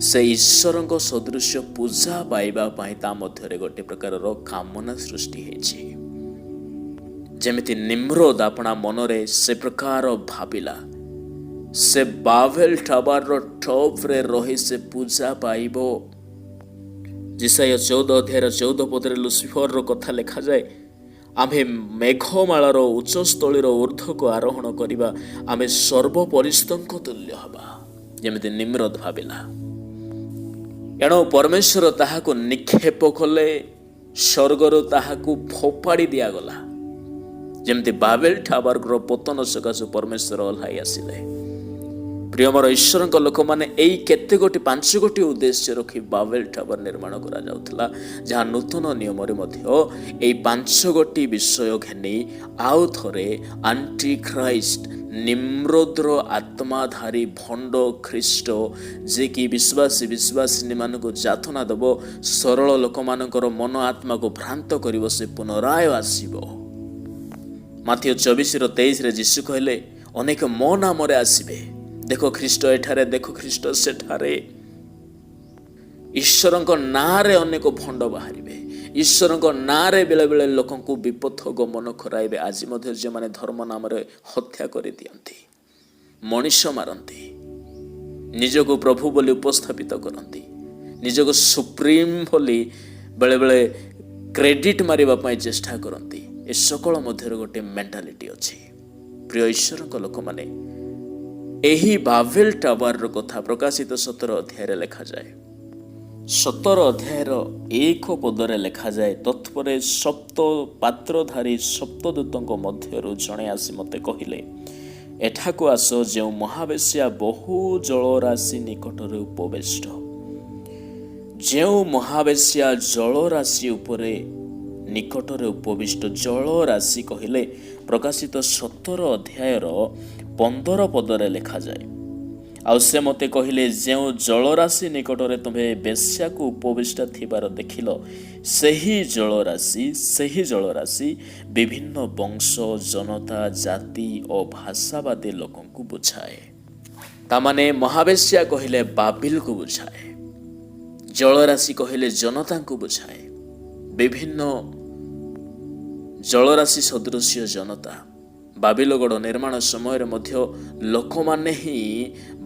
ସେ ଈଶ୍ୱରଙ୍କ ସଦୃଶ ପୂଜା ପାଇବା ପାଇଁ ତା ମଧ୍ୟରେ ଗୋଟିଏ ପ୍ରକାରର କାମନା ସୃଷ୍ଟି ହେଇଛି। ଯେମିତି ନିମ୍ରୋଦ ଆପଣା ମନରେ ସେ ପ୍ରକାର ଭାବିଲା, ସେ ବାବେଲ ଟାୱାରର ଟପରେ ରହି ସେ ପୂଜା ପାଇବ। ଯିଶାୟ 14:14 ଲୁସିଫରର କଥା ଲେଖାଯାଏ, ଆମେ ମେଘମାଳାର ଉଚ୍ଚସ୍ଥଳୀର ଊର୍ଦ୍ଧ୍ୱକୁ ଆରୋହଣ କରିବା, ଆମେ ସର୍ବପରିସ୍ତଙ୍କ ତୁଲ୍ୟ ହେବା। ଯେମିତି ନିମ୍ରୋଦ ଭାବିଲା। ଏଣୁ ପରମେଶ୍ୱର ତାହାକୁ ନିକ୍ଷେପ କଲେ, ସ୍ୱର୍ଗରୁ ତାହାକୁ ଫୋପାଡ଼ି ଦିଆଗଲା। ଯେମିତି ବାବେଲ ଟାୱାରର ପତନ ସକାଶୁ ପରମେଶ୍ୱର ଓହ୍ଲାଇ ଆସିଲେ। ପ୍ରିୟ ମୋର ଈଶ୍ୱରଙ୍କ ଲୋକମାନେ, ଏଇ କେତେ ଗୋଟି 5 ଗୋଟି ଉଦ୍ଦେଶ୍ୟ ରଖି ବାବେଲ ଟାୱାର ନିର୍ମାଣ କରାଯାଉଥିଲା, ଯାହା ନୂତନ ନିୟମରେ ମଧ୍ୟ ଏଇ 5 ଗୋଟି ବିଷୟ ଘେନି ଆଉ ଥରେ ଆଣ୍ଟି ଖ୍ରାଇଷ୍ଟ, ନିମ୍ରୋଦର ଆତ୍ମାଧାରୀ ଭଣ୍ଡ ଖ୍ରୀଷ୍ଟ, ଯିଏକି ବିଶ୍ୱାସିନୀମାନଙ୍କୁ ଯାତନା ଦେବ, ସରଳ ଲୋକମାନଙ୍କର ମନ ଆତ୍ମାକୁ ଭ୍ରାନ୍ତ କରିବ, ସେ ପୁନରାୟ ଆସିବ। ମାଥିଉ 24:23 ଯୀଶୁ କହିଲେ, ଅନେକ ମୋ ନାମରେ ଆସିବେ, ଦେଖ ଖ୍ରୀଷ୍ଟ ଏଠାରେ, ଦେଖ ଖ୍ରୀଷ୍ଟ ସେଠାରେ। ଈଶ୍ୱରଙ୍କ ନାଁରେ ଅନେକ ଭଣ୍ଡ ବାହାରିବେ। ଈଶ୍ୱରଙ୍କ ନାଁରେ ବେଳେବେଳେ ଲୋକଙ୍କୁ ବିପଥ ଗମନ କରାଇବେ। ଆଜି ମଧ୍ୟ ଯେଉଁମାନେ ଧର୍ମ ନାମରେ ହତ୍ୟା କରିଦିଅନ୍ତି, ମଣିଷ ମାରନ୍ତି, ନିଜକୁ ପ୍ରଭୁ ବୋଲି ଉପସ୍ଥାପିତ କରନ୍ତି, ନିଜକୁ ସୁପ୍ରିମ ବୋଲି ବେଳେବେଳେ କ୍ରେଡିଟ୍ ମାରିବା ପାଇଁ ଚେଷ୍ଟା କରନ୍ତି, ଏ ସକଳ ମଧ୍ୟରେ ଗୋଟେ ମେଣ୍ଟାଲିଟି ଅଛି। ପ୍ରିୟ ଈଶ୍ୱରଙ୍କ ଲୋକମାନେ, ଏହି ବାବେଲ ଟାୱାରର କଥା ପ୍ରକାଶିତ 17 ଅଧ୍ୟାୟରେ ଲେଖାଯାଏ। 17 ଅଧ୍ୟାୟର 1 ପଦରେ ଲେଖାଯାଏ, ତତ୍ପରେ ସପ୍ତ ପାତ୍ରଧାରୀ ସପ୍ତଦୂତଙ୍କ ମଧ୍ୟରୁ ଜଣେ ଆସି ମୋତେ କହିଲେ, ଏଠାକୁ ଆସ, ଯେଉଁ ମହାବେଶ୍ୟା ବହୁ ଜଳରାଶି ନିକଟରେ ଉପବିଷ୍ଟ। ଯେଉଁ ମହାବେଶ୍ୟା ଜଳରାଶି ଉପରେ ନିକଟରେ ଉପବିଷ୍ଟ। ଜଳରାଶି କହିଲେ ପ୍ରକାଶିତ 17 ଅଧ୍ୟାୟର 15 ପଦରେ ଲେଖାଯାଏ। ଆଉ ସେ ମୋତେ କହିଲେ, ଯେଉଁ ଜଳରାଶି ନିକଟରେ ତୁମେ ବେଶ୍ୟାକୁ ଉପବିଷ୍ଟ ଥିବାର ଦେଖିଲ, ସେହି ଜଳରାଶି ବିଭିନ୍ନ ବଂଶ, ଜନତା, ଜାତି ଓ ଭାଷାବାଦୀ ଲୋକଙ୍କୁ ବୁଝାଏ। ତାମାନେ ମହାବେଶ୍ୟା କହିଲେ ବାବିଲକୁ ବୁଝାଏ, ଜଳରାଶି କହିଲେ ଜନତାଙ୍କୁ ବୁଝାଏ। ବିଭିନ୍ନ ଜଳରାଶି ସଦୃଶ୍ୟ ଜନତା। ବାବିଲଗଡ଼ ନିର୍ମାଣ ସମୟରେ ମଧ୍ୟ ଲୋକମାନେ ହିଁ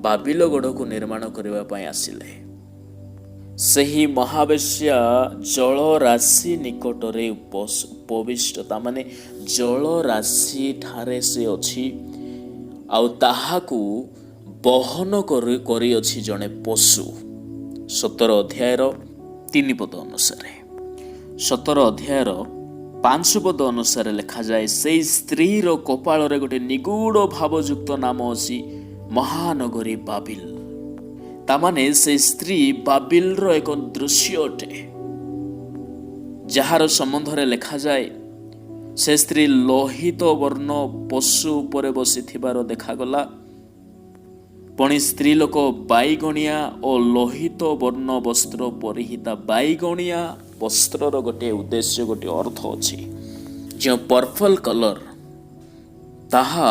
ବାବିଲଗଡ଼କୁ ନିର୍ମାଣ କରିବା ପାଇଁ ଆସିଲେ। ସେହି ମହାବେଶ୍ୟା ଜଳରାଶି ନିକଟରେ ଉପବିଷ୍ଟ, ତାମାନେ ଜଳରାଶି ଠାରେ ସେ ଅଛି, ଆଉ ତାହାକୁ ବହନ କରିଅଛି ଜଣେ ପଶୁ। 17 ଅଧ୍ୟାୟର 3 ପଦ ଅନୁସାରେ, 17 ଅଧ୍ୟାୟର 5 ପଦ ଅନୁସାରେ ଲେଖାଯାଏ, ସେଇ ସ୍ତ୍ରୀର କପାଳରେ ଗୋଟେ ନିଗୁଢ଼ ଭାବଯୁକ୍ତ ନାମ ଅଛି, ମହାନଗରୀ ବାବିଲ। ତାମାନେ ସେ ସ୍ତ୍ରୀ ବାବିଲର ଏକ ଦୃଶ୍ୟ ଅଟେ, ଯାହାର ସମ୍ବନ୍ଧରେ ଲେଖାଯାଏ, ସେ ସ୍ତ୍ରୀ ଲୋହିତ ବର୍ଣ୍ଣ ପଶୁ ଉପରେ ବସିଥିବାର ଦେଖାଗଲା। ପୁଣି ସ୍ତ୍ରୀ ଲୋକ ବାଇଗଣିଆ ଓ ଲୋହିତ ବର୍ଣ୍ଣ ବସ୍ତ୍ର ପରିହିତା। ବାଇଗଣିଆ ବସ୍ତ୍ରର ଗୋଟିଏ ଉଦ୍ଦେଶ୍ୟ, ଗୋଟିଏ ଅର୍ଥ ଅଛି। ଯେଉଁ ପର୍ପଲ କଲର, ତାହା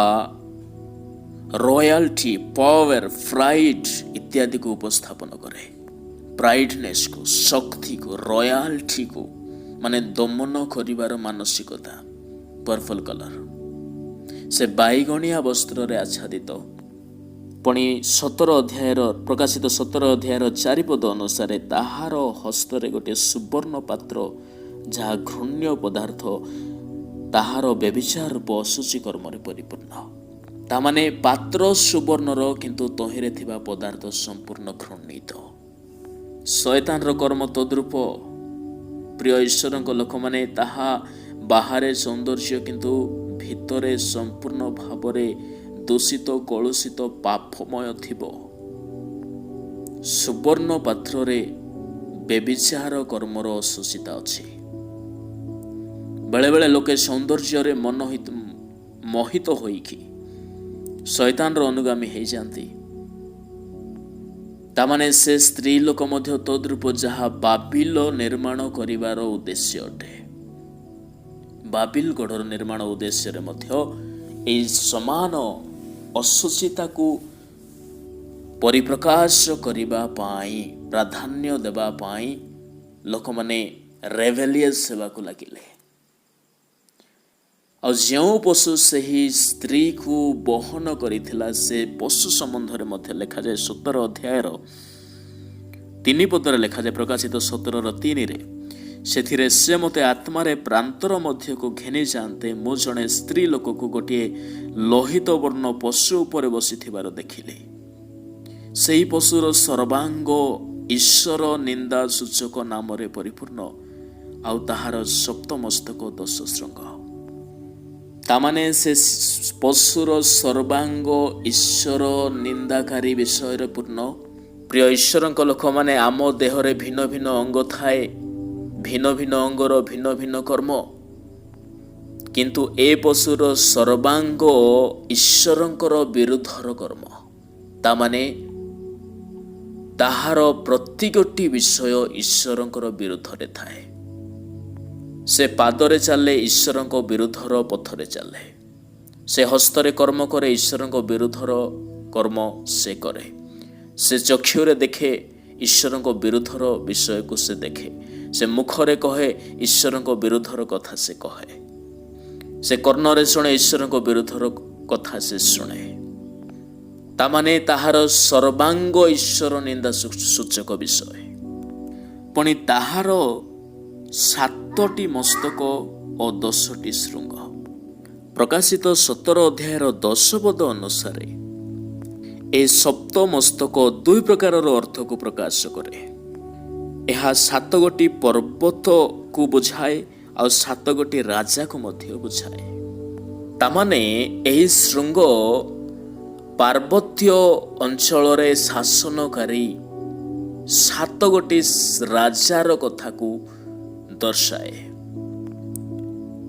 ରୟାଲ୍ଟି, ପାୱାର, ପ୍ରାଇଡ୍ ଇତ୍ୟାଦିକୁ ଉପସ୍ଥାପନ କରେ। ପ୍ରାଇଡନେସକୁ, ଶକ୍ତିକୁ, ରୟାଲ୍ଟିକୁ, ମାନେ ଦମନ କରିବାର ମାନସିକତା। ପର୍ପଲ କଲର, ସେ ବାଇଗଣିଆ ବସ୍ତ୍ରରେ ଆଚ୍ଛାଦିତ। ପୁଣି 17 ଅଧ୍ୟାୟର ପ୍ରକାଶିତ 17 ଅଧ୍ୟାୟର 4 ପଦ ଅନୁସାରେ, ତାହାର ହସ୍ତରେ ଗୋଟିଏ ସୁବର୍ଣ୍ଣ ପାତ୍ର, ଯାହା ଘୃଣ୍ୟ ପଦାର୍ଥ, ତାହାର ବ୍ୟଭିଚାର ରୂପ ଅଶୁଚି କର୍ମରେ ପରିପୂର୍ଣ୍ଣ। ତାମାନେ ପାତ୍ର ସୁବର୍ଣ୍ଣର, କିନ୍ତୁ ତହିଁରେ ଥିବା ପଦାର୍ଥ ସମ୍ପୂର୍ଣ୍ଣ ଘୃଣ୍ଣିତ। ଶୟତାନର କର୍ମ ତଦ୍ରୂପ। ପ୍ରିୟ ଈଶ୍ୱରଙ୍କ ଲୋକମାନେ, ତାହା ବାହାରେ ସୌନ୍ଦର୍ଯ୍ୟ, କିନ୍ତୁ ଭିତରେ ସମ୍ପୂର୍ଣ୍ଣ ଭାବରେ ଦୂଷିତ, କଳୁଷିତ, ପାପମୟ ଥିବ। ସୁବର୍ଣ୍ଣ ପାତ୍ରରେ ବ୍ୟଭିଚାର କର୍ମର ଅଶୁଚିତା ଅଛି। ବେଳେବେଳେ ଲୋକେ ସୌନ୍ଦର୍ଯ୍ୟରେ ମୋହିତ ହୋଇକି ଶୟତାନର ଅନୁଗାମୀ ହେଇଯାନ୍ତି। ତାମାନେ ସେ ସ୍ତ୍ରୀ ଲୋକ ମଧ୍ୟ ତଦ୍ରୂପ, ଯାହା ବାବିଲ ନିର୍ମାଣ କରିବାର ଉଦ୍ଦେଶ୍ୟ ଅଟେ। ବାବିଲ ଗଡ଼ର ନିର୍ମାଣ ଉଦ୍ଦେଶ୍ୟରେ ମଧ୍ୟ ଏହି ସମାନ ଅଶୁଚିତାକୁ ପରିପ୍ରକାଶ କରିବା ପାଇଁ, ପ୍ରାଧାନ୍ୟ ଦେବା ପାଇଁ ଲୋକମାନେ ରେଭେଲିୟସ୍ ହେବାକୁ ଲାଗିଲେ। ଆଉ ଯେଉଁ ପଶୁ ସେହି ସ୍ତ୍ରୀକୁ ବହନ କରିଥିଲା, ସେ ପଶୁ ସମ୍ବନ୍ଧରେ ମଧ୍ୟ ଲେଖାଯାଏ 17 ଅଧ୍ୟାୟର 3 ପଦରେ ଲେଖାଯାଏ। ପ୍ରକାଶିତ 17:3, ସେଥିରେ ସେ ମୋତେ ଆତ୍ମାରେ ପ୍ରାନ୍ତର ମଧ୍ୟକୁ ଘେନି ଯାଆନ୍ତେ, ମୁଁ ଜଣେ ସ୍ତ୍ରୀ ଲୋକକୁ ଗୋଟିଏ ଲୋହିତ ବର୍ଣ୍ଣ ପଶୁ ଉପରେ ବସିଥିବାର ଦେଖିଲି। ସେହି ପଶୁର ସର୍ବାଙ୍ଗ ଈଶ୍ୱର ନିନ୍ଦା ସୂଚକ ନାମରେ ପରିପୂର୍ଣ୍ଣ, ଆଉ ତାହାର ସପ୍ତମସ୍ତକ 10 ଶୃଙ୍ଗ। ତାମାନେ ସେ ପଶୁର ସର୍ବାଙ୍ଗ ଈଶ୍ୱର ନିନ୍ଦାକାରୀ ବିଷୟରେ ପୂର୍ଣ୍ଣ। ପ୍ରିୟ ଈଶ୍ୱରଙ୍କ ଲୋକମାନେ, ଆମ ଦେହରେ ଭିନ୍ନ ଭିନ୍ନ ଅଙ୍ଗ ଥାଏ, ଭିନ୍ନ ଭିନ୍ନ ଅଙ୍ଗର ଭିନ୍ନ ଭିନ୍ନ କର୍ମ, କିନ୍ତୁ ଏ ପଶୁର ସର୍ବାଙ୍ଗ ଈଶ୍ୱରଙ୍କର ବିରୁଦ୍ଧର କର୍ମ। ତାମାନେ ତାହାର ପ୍ରତିଗୋଟି ବିଷୟ ଈଶ୍ୱରଙ୍କର ବିରୁଦ୍ଧରେ ଥାଏ। ସେ ପାଦରେ ଚାଲେ, ଈଶ୍ୱରଙ୍କ ବିରୁଦ୍ଧର ପଥରେ ଚାଲେ। ସେ ହସ୍ତରେ କର୍ମ କରେ, ଈଶ୍ୱରଙ୍କ ବିରୁଦ୍ଧର କର୍ମ ସେ କରେ। ସେ ଚକ୍ଷୁରେ ଦେଖେ, ଈଶ୍ୱରଙ୍କ ବିରୁଦ୍ଧର ବିଷୟକୁ ସେ ଦେଖେ। ସେ ମୁଖରେ କହେ, ଈଶ୍ୱରଙ୍କ ବିରୁଦ୍ଧର କଥା ସେ କହେ। ସେ କର୍ଣ୍ଣରେ ଶୁଣେ, ଈଶ୍ୱରଙ୍କ ବିରୁଦ୍ଧର କଥା ସେ ଶୁଣେ। ତାମାନେ ତାହାର ସର୍ବାଙ୍ଗ ଈଶ୍ୱର ନିନ୍ଦା ସୂଚକ ବିଷୟ। ପୁଣି ତାହାର 7ଟି ମସ୍ତକ ଓ 10ଟି ଶୃଙ୍ଗ। ପ୍ରକାଶିତ 17 ଅଧ୍ୟାୟର 10 ପଦ ଅନୁସାରେ ଏ ସପ୍ତ ମସ୍ତକ 2 ପ୍ରକାରର ଅର୍ଥକୁ ପ୍ରକାଶ କରେ। ଏହା 7 ଗୋଟି ପର୍ବତକୁ ବୁଝାଏ, ଆଉ 7 ଗୋଟି ରାଜାକୁ ମଧ୍ୟ ବୁଝାଏ। ତାମାନେ ଏହି ଶୃଙ୍ଗ ପାର୍ବତ୍ୟ ଅଞ୍ଚଳରେ ଶାସନକାରୀ 7 ଗୋଟି ରାଜାର କଥାକୁ ଦର୍ଶାଏ।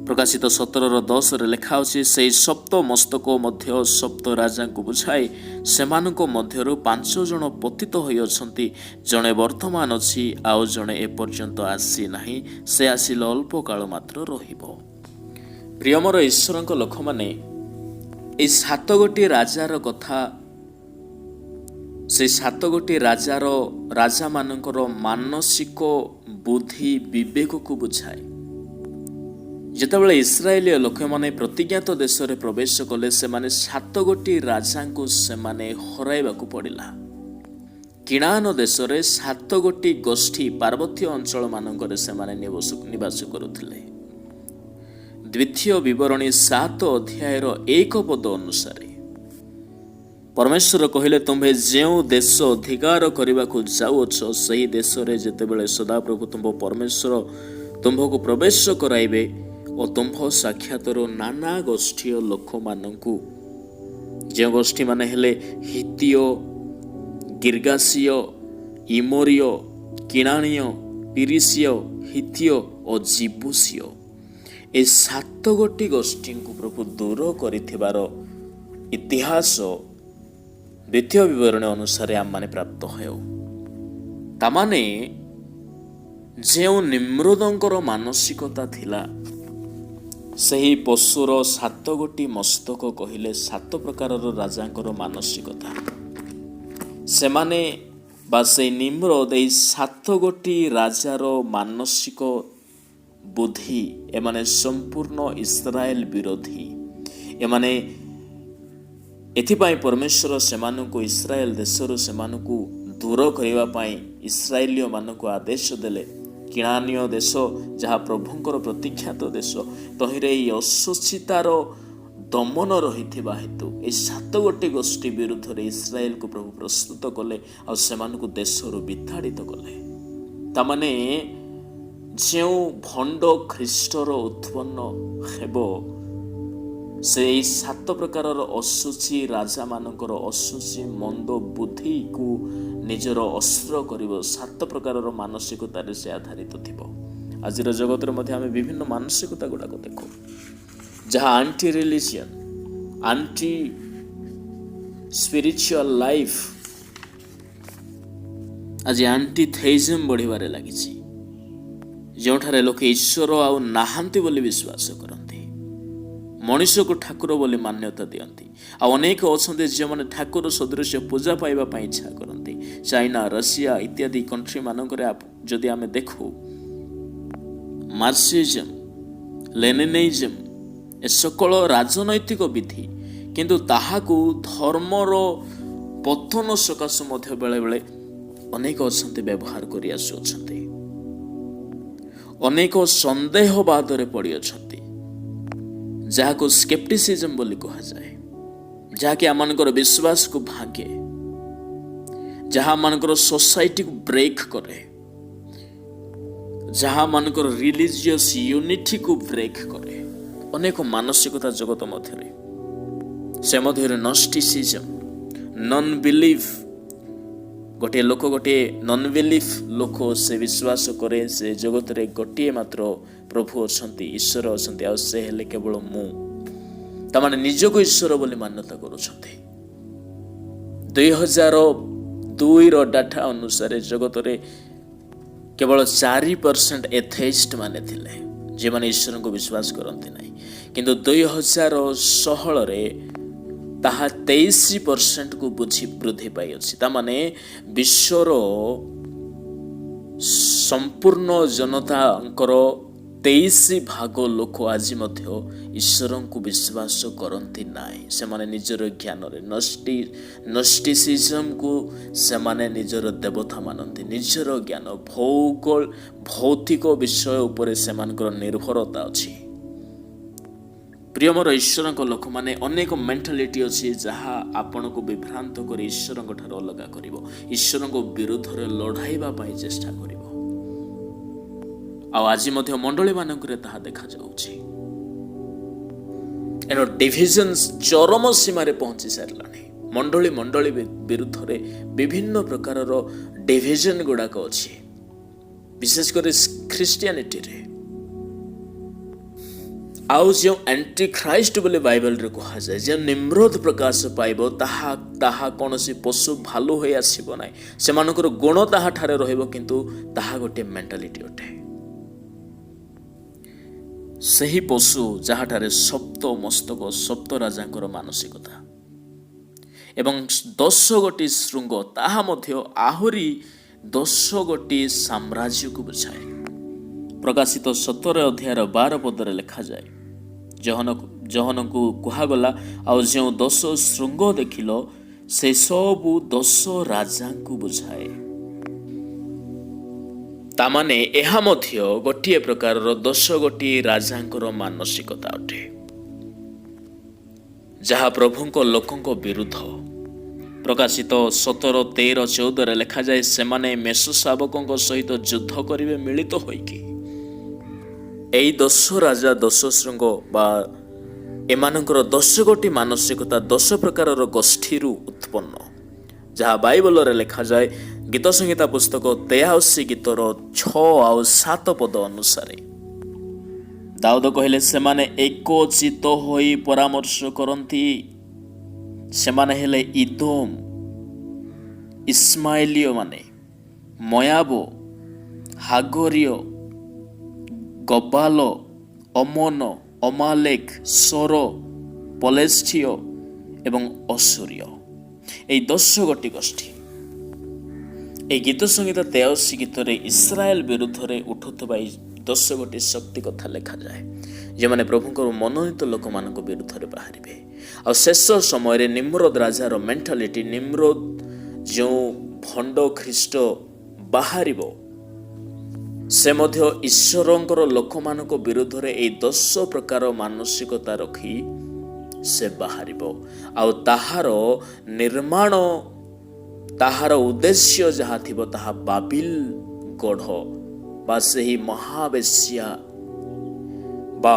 ପ୍ରକାଶିତ 17:10 ଲେଖା ଅଛି, ସେହି ସପ୍ତ ମସ୍ତକ ମଧ୍ୟ ସପ୍ତ ରାଜାଙ୍କୁ ବୁଝାଏ। ସେମାନଙ୍କ ମଧ୍ୟରୁ 5 ଜଣ ପତିତ ହୋଇଅଛନ୍ତି, ଜଣେ ବର୍ତ୍ତମାନ ଅଛି, ଆଉ ଜଣେ ଏପର୍ଯ୍ୟନ୍ତ ଆସି ନାହିଁ। ସେ ଆସିଲେ ଅଳ୍ପ କାଳ ମାତ୍ର ରହିବ। ପ୍ରିୟମର ଈଶ୍ୱରଙ୍କ ଲୋକମାନେ, ଏହି 7 ଗୋଟି ରାଜାର କଥା ସେ 7 ଗୋଟି ରାଜାମାନଙ୍କର ମାନସିକ ବୁଦ୍ଧି ବିବେକକୁ ବୁଝାଏ। ଯେତେବେଳେ ଇସ୍ରାଏଲୀୟ ଲୋକମାନେ ପ୍ରତିଜ୍ଞାତ ଦେଶରେ ପ୍ରବେଶ କଲେ, ସେମାନେ 7 ଗୋଟି ରାଜାଙ୍କୁ ସେମାନେ ହରାଇବାକୁ ପଡ଼ିଲା। କିଣାନ ଦେଶରେ 7 ଗୋଟି ଗୋଷ୍ଠୀ ପାର୍ବତ୍ୟ ଅଞ୍ଚଳମାନଙ୍କରେ ସେମାନେ ନିବାସ କରୁଥିଲେ। ଦ୍ୱିତୀୟ ବିବରଣୀ 7 ଅଧ୍ୟାୟର 1 ପଦ ଅନୁସାରେ ପରମେଶ୍ୱର କହିଲେ, ତୁମ୍ଭେ ଯେଉଁ ଦେଶ ଅଧିକାର କରିବାକୁ ଯାଉଅଛ, ସେହି ଦେଶରେ ଯେତେବେଳେ ସଦାପ୍ରଭୁ ତୁମ୍ଭ ପରମେଶ୍ୱର ତୁମ୍ଭକୁ ପ୍ରବେଶ କରାଇବେ ଓ ତୁମ୍ଭ ସାକ୍ଷାତର ନାନା ଗୋଷ୍ଠୀୟ ଲୋକମାନଙ୍କୁ, ଯେଉଁ ଗୋଷ୍ଠୀମାନେ ହେଲେ ହିତୀୟ, ଗିର୍ଗାସୀୟ, ଇମୋରୀୟ, କିଣାଣୀୟ, ପିରିସୀୟ, ହିତୀୟ ଓ ଜିବୁସୀୟ, ଏ 7 ଗୋଟି ଗୋଷ୍ଠୀଙ୍କୁ ପ୍ରଭୁ ଦୂର କରିଥିବାର ଇତିହାସ ଦ୍ୱିତୀୟ ବିବରଣୀ ଅନୁସାରେ ଆମମାନେ ପ୍ରାପ୍ତ ହେଉ। ତାମାନେ ଯେଉଁ ନିମ୍ରୋଦଙ୍କର ମାନସିକତା ଥିଲା, ସେହି ପଶୁର 7 ଗୋଟି ମସ୍ତକ କହିଲେ 7 ପ୍ରକାରର ରାଜାଙ୍କର ମାନସିକତା। ସେମାନେ ବା ସେହି ନିମ୍ରୋଦ ଏହି 7 ଗୋଟି ରାଜାର ମାନସିକ ବୁଦ୍ଧି, ଏମାନେ ସମ୍ପୂର୍ଣ୍ଣ ଇସ୍ରାଏଲ ବିରୋଧୀ। ଏମାନେ ଏଥିପାଇଁ ପରମେଶ୍ୱର ସେମାନଙ୍କୁ ଇସ୍ରାଏଲ ଦେଶରୁ ସେମାନଙ୍କୁ ଦୂର କରିବା ପାଇଁ ଇସ୍ରାଏଲୀୟମାନଙ୍କୁ ଆଦେଶ ଦେଲେ। କିଣାନୀୟ ଦେଶ, ଯାହା ପ୍ରଭୁଙ୍କର ପ୍ରତୀକ୍ଷାତ ଦେଶ, ତହିଁରେ ଏହି ଅଶୋଚିତାର ଦମନ ରହିଥିବା ହେତୁ ଏହି 7 ଗୋଟି ଗୋଷ୍ଠୀ ବିରୁଦ୍ଧରେ ଇସ୍ରାଏଲକୁ ପ୍ରଭୁ ପ୍ରସ୍ତୁତ କଲେ, ଆଉ ସେମାନଙ୍କୁ ଦେଶରୁ ବିତାଡ଼ିତ କଲେ। ତାମାନେ ଯେଉଁ ଭଣ୍ଡ ଖ୍ରୀଷ୍ଟର ଉତ୍ପନ୍ନ ହେବ, ସେଇ 7 ପ୍ରକାରର ଅଶୁଚି ରାଜାମାନଙ୍କର ଅଶୁଚି ମନ୍ଦ ବୁଦ୍ଧିକୁ ନିଜର ଅସ୍ତ୍ର କରିବ। 7 ପ୍ରକାରର ମାନସିକତାରେ ସେ ଆଧାରିତ ଥିବ। ଆଜିର ଜଗତରେ ମଧ୍ୟ ଆମେ ବିଭିନ୍ନ ମାନସିକତା ଗୁଡ଼ାକ ଦେଖୁ, ଯାହା anti religion, anti spiritual life, ଆଜି ଆଣ୍ଟି ଥେଇଜମ୍ ବଢ଼ିବାରେ ଲାଗିଛି, ଯେଉଁଠାରେ ଲୋକେ ଈଶ୍ୱର ଆଉ ନାହାନ୍ତି ବୋଲି ବିଶ୍ୱାସ କରନ୍ତି, ମଣିଷକୁ ଠାକୁର ବୋଲି ମାନ୍ୟତା ଦିଅନ୍ତି। ଆଉ ଅନେକ ଅଛନ୍ତି ଯେଉଁମାନେ ଠାକୁର ସଦୃଶ୍ୟ ପୂଜା ପାଇବା ପାଇଁ ଇଚ୍ଛା କରନ୍ତି। ଚାଇନା, ରଷିଆ ଇତ୍ୟାଦି କଣ୍ଟ୍ରି ମାନଙ୍କରେ ଯଦି ଆମେ ଦେଖୁ, ମାର୍କ୍ସିଜମ୍, ଲେନିନିଜମ୍, ଏ ସକଳ ରାଜନୈତିକ ବିଧି, କିନ୍ତୁ ତାହାକୁ ଧର୍ମର ପତନ ସକାଶୁ ମଧ୍ୟ ବେଳେବେଳେ ଅନେକ ଅଛନ୍ତି ବ୍ୟବହାର କରି ଆସୁଅଛନ୍ତି। ଅନେକ ସନ୍ଦେହବାଦରେ ପଡ଼ିଅଛନ୍ତି, ଯାହାକୁ ସ୍କେପ୍ଟିସିଜମ୍ ବୋଲି କୁହାଯାଏ, ଯାହାକି ଆମମାନଙ୍କର ବିଶ୍ୱାସକୁ ଭାଙ୍ଗେ, जहाँ मानकर सोसाइटी को ब्रेक करे, जहाँ मानकर रिलीजियस यूनिटी को ब्रेक करे। अनेक मानसिकता जगत मध्य से मध्य नस्टिसिजम, नॉन बिलीफ। गोटे लोक गोटे नॉन बिलीफ लोक से विश्वास करे से जगत रे गोटे मात्र प्रभु अच्छा, ईश्वर अच्छा, से हेले केवल मु तामाने निजको ईश्वर बोली मान्यता करुछन्ति। 2002 डाटा अनुसार जगत रे केवल 4% एथेइस्ट माने थिले, जे माने ईश्वर को विश्वास करते नहीं, किंतु 2016 रे ताहा 23% को बुझी वृद्धि पाई अछि। तामाने विश्वर संपूर्ण जनतांकर 23% लोक आज मध्य ईश्वर को विश्वास करती नाई। से माने निजर ज्ञान रे नस्टिसिजम को से माने निजर देवता मानती। निजर ज्ञान भौतिक विषय उपर से निर्भरता अछि। प्रिय मोर ईश्वर को लोक माने अनेक मेंटालिटी अछि जहा आपन को विभ्रांत कर ईश्वर ठार अलग करिवो, ईश्वर को विरुद्ध रे लड़ाइबा पई चेष्टा करिवो। आज मध्य मंडली मानकरे ताहा देखा जाउछि। एनो डिविजन्स चरम सीमा रे पहुंची सारलानी। मंडली विरुद्ध रे विभिन्न प्रकार रो डिविजन गुडाक अछि, विशेष कर ख्रिस्टियानिटी रे। आउ जो एंटी ख्राइस्ट बोले बाइबल रे कहा जाए, जे निम्रोध प्रकाश पाइबो ताहा कोनोसी पशु भालू होई आसीबो नाही। सेमानकर गुण ताहा ठारे रहइबो, किंतु ताहा गोटे मेंटालिटी अटे। सही पशु जहाँठारे सप्त मस्तक सप्त राजांकर मानसिकता एवं 10 गोटी श्रृंग ताहा मध्य आहुरी 10 गोटी साम्राज्य को बुझाए। प्रकाशित 17 अध्याय 12 पदरे लिखा जाए, जहन को कुहागला आउ जो 10 श्रृंग देखिल से सबू 10 राजा को बुझाए। तामाने एहा मध्य गोटे प्रकार 10 गोटी राजांकर मानसिकता अटे, जहा प्रभुंको लोकंको विरुद्ध। प्रकाशित 17, 13, 14 लिखा जाए, सेमाने मेष शावकों सहित युद्ध करिवे मिलित होइकी। एई 10 राजा 10 श्रृंग बा एमानकर 10 गोटी मानसिकता 10 प्रकार गोष्ठी उत्पन्न, जहा बाइबल रे लिखा जाए गीत संहिता पुस्तक 83 गीतर 6 और 7 पद अनुसार दाऊद कहले, सेमाने एकचित होई परामर्श करती। सेमाने हेले इदोम, इस्माइलियो माने, मोयाबो, हागरियो, गबालो, अमोनो, अमालेक, सोरो, पलेस्टियो एवं असुरियो। এই 10 गोटी गोष्ठी এই गीत संहिता 83 गीतरे इस्राएल विरुद्ध उठुवा 10 गोटी शक्ति कथा लिखा जाए, जे माने प्रभुंकर मनोनीत लोक मान विरुद्ध बाहरिबे। आ शेष समय निम्रोद राजार मेंटालिटी, निम्रोद जो भंड ख्रीष्ट बाहरिबो से मध्य ईश्वरंकर लोक मान विरुद्ध ए 10 प्रकार मानसिकता रखी से बाहरिबो। आउ ताहार निर्माण, ताहार उद्देश्य जहा थिबो ताहा बाबिल गढ़ बा सेही महावेश्या बा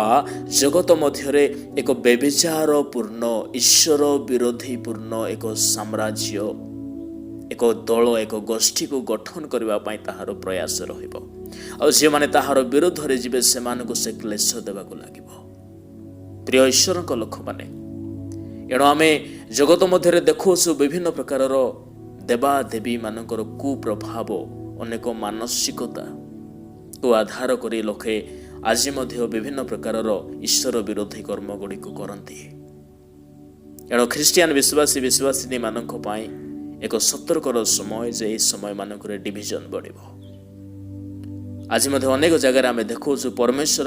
जगत मध्यरे एक व्यभिचार पूर्ण ईश्वर विरोधी पूर्ण एक साम्राज्य, एक दल, एक गोष्ठी को गठन करबा पई ताहार प्रयास रहिबो। आ जे माने ताहार विरोध रे जिबे सेमानकु से क्लेश देबाकू लागिबो। प्रिय ईश्वर लोक माने, एणु आमे जगत मध्य देखु विभिन्न प्रकार देवा देवी मानकर कुप्रभाव, अनेक मानसिकता को आधार करी लोके आज मध्य विभिन्न प्रकार ईश्वर विरोधी कर्म गुड़ी करती। एणु ख्रिस्टियान विश्वासी विश्वासिनी मानक पाई एक सतर्कर समय, जे यह समय मानक डिविजन बढ़िबो। आज मध्य अनेक जगह आम देखु परमेश्वर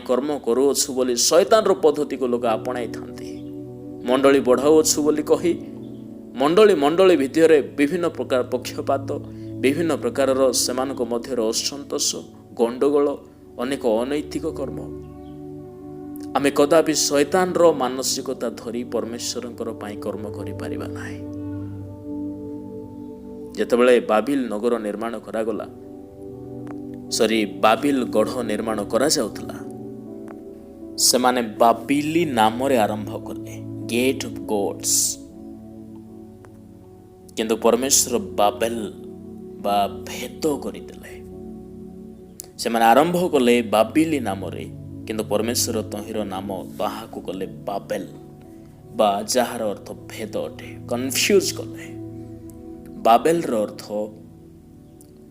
कर्म करुअछु बोली शैतान पद्धति को लोग आपणाई थांती। मंडली बढ़ाऊछु बोली कही मंडली भितर विभिन्न प्रकार पक्षपात, विभिन्न प्रकार सेमानक मध्य असंतोष, गंडगोल, अनेक अनैतिक कर्म। आमे कदापि शैतान मानसिकता धरी परमेश्वर कर्म करि परिबा नाही। ଯେତେବେଳେ ବାବିଲ ନଗର ନିର୍ମାଣ କରାଗଲା, ବାବିଲ ଗଢ଼ ନିର୍ମାଣ କରାଯାଉଥିଲା, ସେମାନେ ବାବିଲି ନାମରେ ଆରମ୍ଭ କଲେ, ଗେଟ୍ ଅଫ୍ ଗଡ୍ସ। କିନ୍ତୁ ପରମେଶ୍ୱର ବାବେଲ ବା ଭେଦ କରିଦେଲେ। ସେମାନେ ଆରମ୍ଭ କଲେ ବାବିଲି ନାମରେ, କିନ୍ତୁ ପରମେଶ୍ୱର ତହିଁର ନାମ ତାହାକୁ କଲେ ବାବେଲ, ବା ଯାହାର ଅର୍ଥ ଭେଦ ଅଟେ। କନଫ୍ୟୁଜ କଲେ। ବାବେଲର ଅର୍ଥ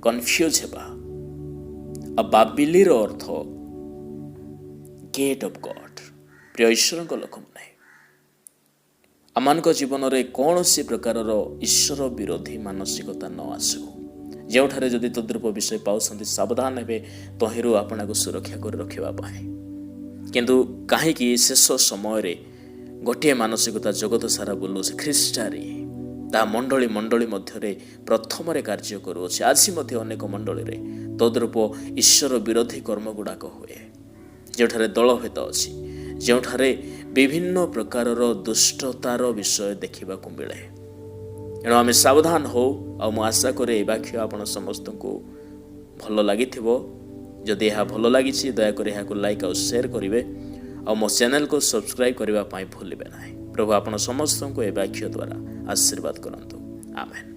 କନଫ୍ୟୁଜ ହେବା, ଆଉ ବାବିଲିର ଅର୍ଥ ଗେଟ୍ ଅଫ୍ ଗଡ୍। ପ୍ରିୟ ଈଶ୍ୱରଙ୍କ ଲୋକମାନେ, ଆମମାନଙ୍କ ଜୀବନରେ କୌଣସି ପ୍ରକାରର ଈଶ୍ୱର ବିରୋଧୀ ମାନସିକତା ନ ଆସୁ। ଯେଉଁଠାରେ ଯଦି ତଦ୍ରୂପ ବିଷୟ ପାଉଛନ୍ତି, ସାବଧାନ ହେବେ ତହିଁରୁ ଆପଣଙ୍କୁ ସୁରକ୍ଷା କରି ରଖିବା ପାଇଁ। କିନ୍ତୁ କାହିଁକି ଶେଷ ସମୟରେ ଗୋଟିଏ ମାନସିକତା ଜଗତ ସାରା ବୁଲୁଛି, ଖ୍ରୀଷ୍ଟାରୀ, ତାହା ମଣ୍ଡଳୀ ମଧ୍ୟରେ ପ୍ରଥମରେ କାର୍ଯ୍ୟ କରୁଅଛି। ଆଜି ମଧ୍ୟ ଅନେକ ମଣ୍ଡଳୀରେ ତଦ୍ରୂପ ଈଶ୍ୱର ବିରୋଧୀ କର୍ମ ଗୁଡ଼ାକ ହୁଏ, ଯେଉଁଠାରେ ଦଳଭେଦ ଅଛି, ଯେଉଁଠାରେ ବିଭିନ୍ନ ପ୍ରକାରର ଦୁଷ୍ଟତାର ବିଷୟ ଦେଖିବାକୁ ମିଳେ। ଏଣୁ ଆମେ ସାବଧାନ ହଉ। ଆଉ ମୁଁ ଆଶା କରେ ଏ ବାକ୍ୟ ଆପଣ ସମସ୍ତଙ୍କୁ ଭଲ ଲାଗିଥିବ। ଯଦି ଏହା ଭଲ ଲାଗିଛି, ଦୟାକରି ଏହାକୁ ଲାଇକ୍ ଆଉ ସେୟାର କରିବେ, ଆଉ ମୋ ଚ୍ୟାନେଲକୁ ସବସ୍କ୍ରାଇବ୍ କରିବା ପାଇଁ ଭୁଲିବେ ନାହିଁ। ପ୍ରଭୁ ଆପଣ ସମସ୍ତଙ୍କୁ ଏ ବାକ୍ୟ ଦ୍ୱାରା ଆଶୀର୍ବାଦ କରନ୍ତୁ। ଆମେନ୍।